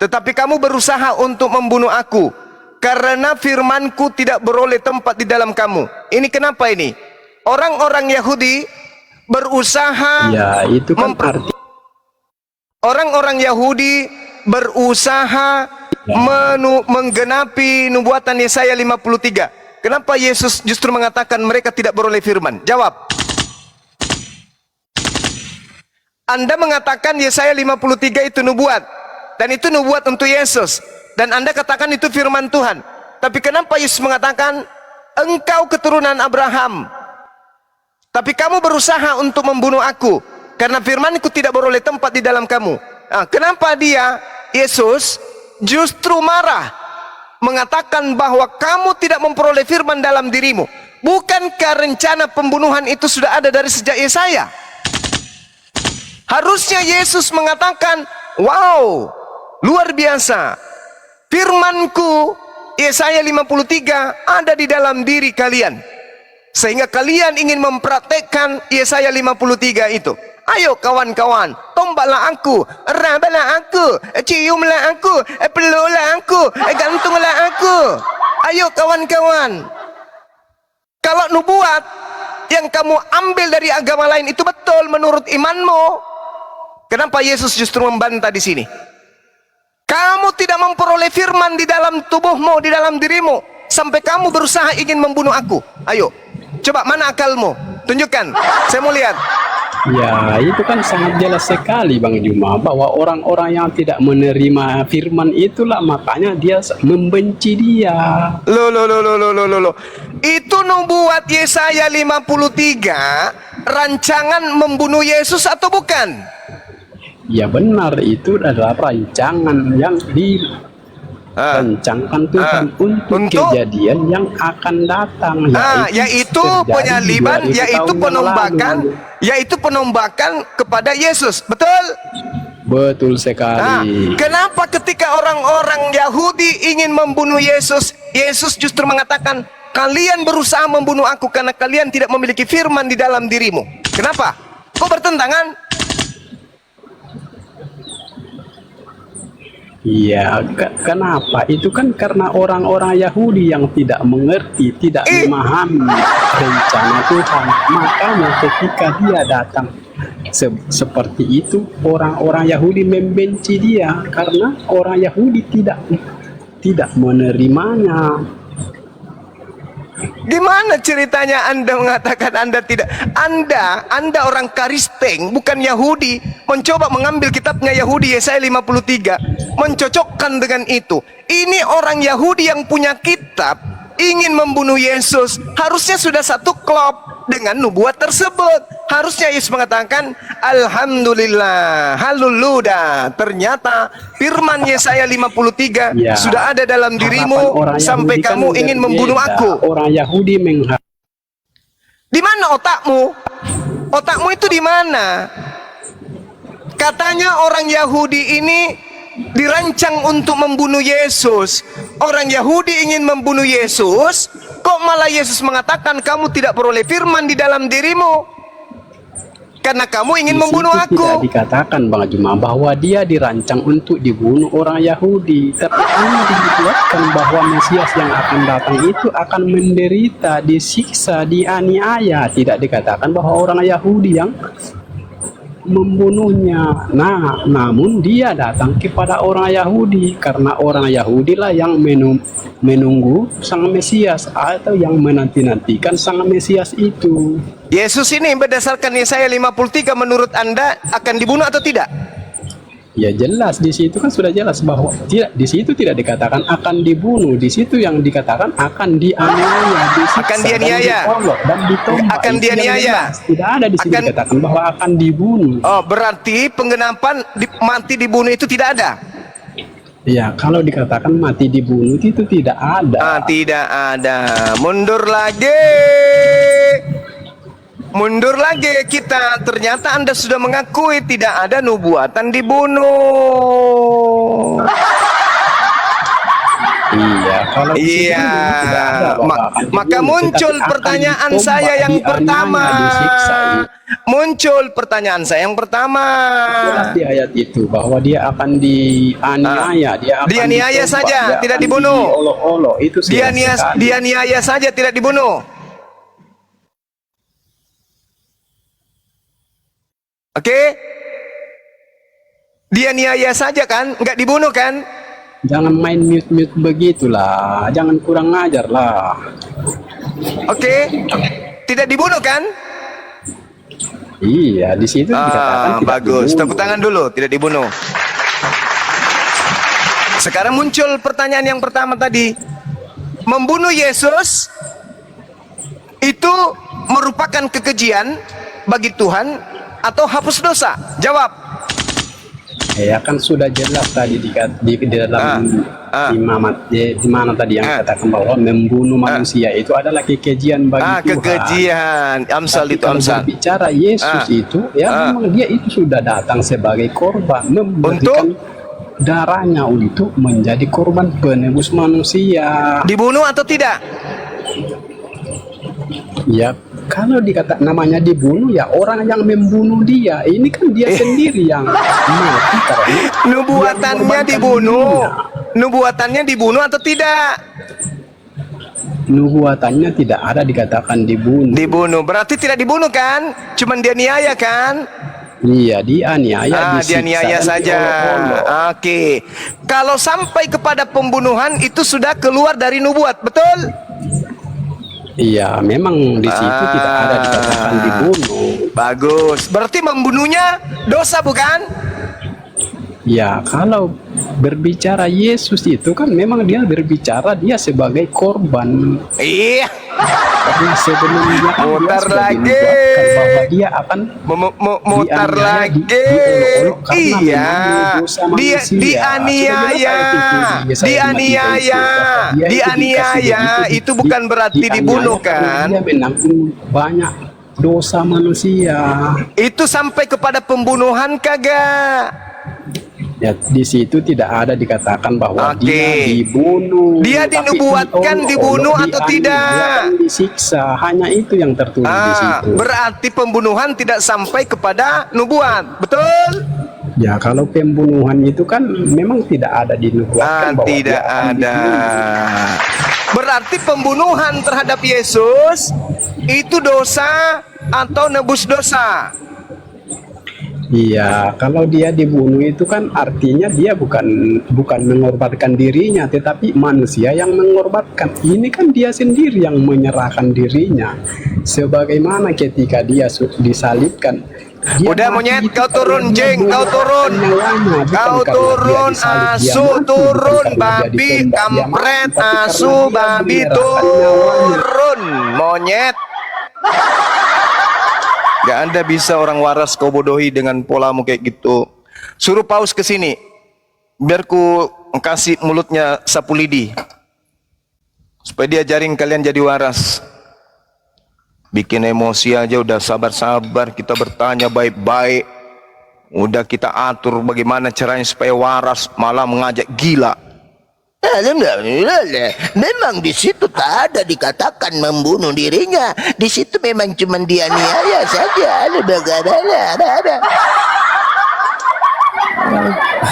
tetapi kamu berusaha untuk membunuh aku karena firmanku tidak beroleh tempat di dalam kamu. Ini kenapa ini? Orang-orang Yahudi berusaha orang-orang Yahudi berusaha menggenapi nubuatan Yesaya 53. Kenapa Yesus justru mengatakan mereka tidak beroleh firman? Jawab. Anda mengatakan Yesaya 53 itu nubuat, dan itu nubuat untuk Yesus, dan Anda katakan itu firman Tuhan. Tapi kenapa Yesus mengatakan engkau keturunan Abraham, tapi kamu berusaha untuk membunuh aku karena firmanku tidak beroleh tempat di dalam kamu? Nah, kenapa Yesus justru marah, mengatakan bahwa kamu tidak memperoleh firman dalam dirimu? Bukankah rencana pembunuhan itu sudah ada dari sejak Yesaya? Harusnya Yesus mengatakan, wow, luar biasa, firmanku Yesaya 53 ada di dalam diri kalian, sehingga kalian ingin mempraktekkan Yesaya 53 itu. Ayo kawan-kawan, tombaklah aku, rabalah aku, ciumlah aku, peluklah aku, gantunglah aku. Ayo kawan-kawan. Kalau nubuat yang kamu ambil dari agama lain itu betul menurut imanmu, kenapa Yesus justru membantah di sini? Kamu tidak memperoleh firman di dalam tubuhmu, di dalam dirimu, sampai kamu berusaha ingin membunuh aku. Ayo, coba mana akalmu? Tunjukkan, saya mau lihat. Ya, itu kan sangat jelas sekali Bang Juma, bahwa orang-orang yang tidak menerima firman itulah makanya dia membenci dia. Loh. Itu nubuat Yesaya 53 rancangan membunuh Yesus atau bukan? Ya benar, itu adalah rancangan yang dirancangkan Tuhan untuk kejadian yang akan datang, yaitu penyaliban, yaitu penombakan kepada Yesus. Betul sekali. Kenapa ketika orang-orang Yahudi ingin membunuh Yesus, Yesus justru mengatakan kalian berusaha membunuh aku karena kalian tidak memiliki firman di dalam dirimu? Kenapa? Kok bertentangan? Iya, kenapa? Itu kan karena orang-orang Yahudi yang tidak mengerti, tidak memahami rencana Tuhan. Makanya ketika dia datang seperti itu, orang-orang Yahudi membenci dia karena orang Yahudi tidak menerimanya. Gimana ceritanya Anda mengatakan Anda tidak? Anda orang Karisteng, bukan Yahudi, mencoba mengambil kitabnya Yahudi Yesaya 53, mencocokkan dengan itu. Ini orang Yahudi yang punya kitab, ingin membunuh Yesus, harusnya sudah satu klop dengan nubuat tersebut. Harusnya Yesus mengatakan, alhamdulillah, haleluya, ternyata firman Yesaya 53 sudah ada dalam dirimu sampai kamu ingin membunuh aku. Orang Yahudi di mana otakmu? Otakmu itu di mana? Katanya orang Yahudi ini dirancang untuk membunuh Yesus. Orang Yahudi ingin membunuh Yesus, kok malah Yesus mengatakan kamu tidak peroleh firman di dalam dirimu karena kamu ingin membunuh aku. Tidak dikatakan Bang Juma bahwa dia dirancang untuk dibunuh orang Yahudi, tapi hanya dibuatkan bahwa Mesias yang akan datang itu akan menderita, disiksa, dianiaya. Tidak dikatakan bahwa orang Yahudi yang membunuhnya. Nah, namun dia datang kepada orang Yahudi karena orang Yahudi lah yang menunggu sang Mesias atau yang menanti-nantikan sang Mesias itu. Yesus ini berdasarkan Yesaya 53 menurut Anda akan dibunuh atau tidak? Ya jelas di situ kan sudah jelas bahwa tidak, di situ tidak dikatakan akan dibunuh, di situ yang dikatakan akan dianiaya, disiksa, akan dianiaya, dan ditombak. akan dianiaya. Tidak ada di situ dikatakan bahwa akan dibunuh. Oh, berarti penggenapan mati dibunuh itu tidak ada. Ya, kalau dikatakan mati dibunuh itu tidak ada. Tidak ada. Mundur lagi. Mundur lagi kita. Ternyata Anda sudah mengakui tidak ada nubuatan dibunuh. Iya, kalau maka muncul pertanyaan saya yang pertama. Muncul pertanyaan saya yang pertama. Jelas di ayat itu bahwa dia akan dianiaya, dia akan dianiaya saja, tidak dibunuh. Diolok-olok itu dianiaya saja, tidak dibunuh. Oke? Dianiaya saja kan, nggak dibunuh kan? Jangan main mute-mute begitulah, jangan kurang ngajar lah. Oke? Tidak dibunuh kan? Iya, di situ dikatakan tidak bagus. dibunuh. Tepuk tangan dulu, tidak dibunuh. Sekarang muncul pertanyaan yang pertama tadi. Membunuh Yesus itu merupakan kekejian bagi Tuhan atau hapus dosa? Jawab. Ya kan sudah jelas tadi di dalam imamat di mana tadi yang katakan bahwa membunuh manusia itu adalah kekejian bagi Tuhan. Kekejian. Amsal itu Amsal. Bicara Yesus itu ya memang dia itu sudah datang sebagai korban memberikan darahnya untuk menjadi korban penebus manusia. Dibunuh atau tidak? Ya, kalau dikata namanya dibunuh ya orang yang membunuh dia. Ini kan dia sendiri yang mati karena nubuatannya dibunuh. Nubuatannya dibunuh atau tidak? Nubuatannya tidak ada dikatakan dibunuh. Dibunuh berarti tidak dibunuh kan? Cuman dianiaya kan? Iya, dianiaya, dianiaya saja. Oke. Kalau sampai kepada pembunuhan itu sudah keluar dari nubuat, betul? Iya, memang di situ tidak ada dikatakan dibunuh. Bagus. Berarti membunuhnya dosa bukan? Ya, kalau berbicara Yesus itu kan memang dia berbicara dia sebagai korban. Iya. Tapi sebelumnya kan mutar lagi. Bahwa dia akan mutar lagi. Iya. Dia dianiaya. Itu bukan berarti dibunuh kan? Dia menanggung banyak dosa manusia. Itu sampai kepada pembunuhan kagak? Ya, di situ tidak ada dikatakan bahwa dia dibunuh. Dia dinubuatkan dibunuh atau tidak? Disiksa, hanya itu yang tertulis di situ. Berarti pembunuhan tidak sampai kepada nubuat, betul? Ya, kalau pembunuhan itu kan memang tidak ada dinubuatkan bahwa tidak ada. Berarti pembunuhan terhadap Yesus itu dosa atau nebus dosa? Iya, kalau dia dibunuh itu kan artinya dia bukan mengorbankan dirinya, tetapi manusia yang mengorbankan. Ini kan dia sendiri yang menyerahkan dirinya. Sebagaimana ketika dia disalibkan. Udah monyet, kau turun jeng, kau turun. Kau turun, asu turun, babi kampret, asu babi turun, monyet. Gak Anda bisa orang waras kau bodohi dengan polamu kayak gitu. Suruh Paus ke sini. Biar ku kasih mulutnya sapu lidi. Supaya dia ajarin kalian jadi waras. Bikin emosi aja udah sabar-sabar. Kita bertanya baik-baik. Udah kita atur bagaimana caranya supaya waras, malah mengajak gila. Memang di situ tak ada dikatakan membunuh dirinya. Di situ memang cuma dianiaya saja.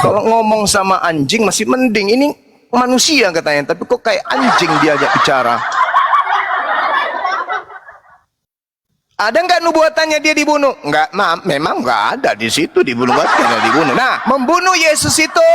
Kalau ngomong sama anjing masih mending, ini manusia katanya, tapi kok kayak anjing diajak bicara. Ada nggak nubuatannya dia dibunuh? Nggak, memang nggak ada di situ dibunuh. Nah, membunuh Yesus itu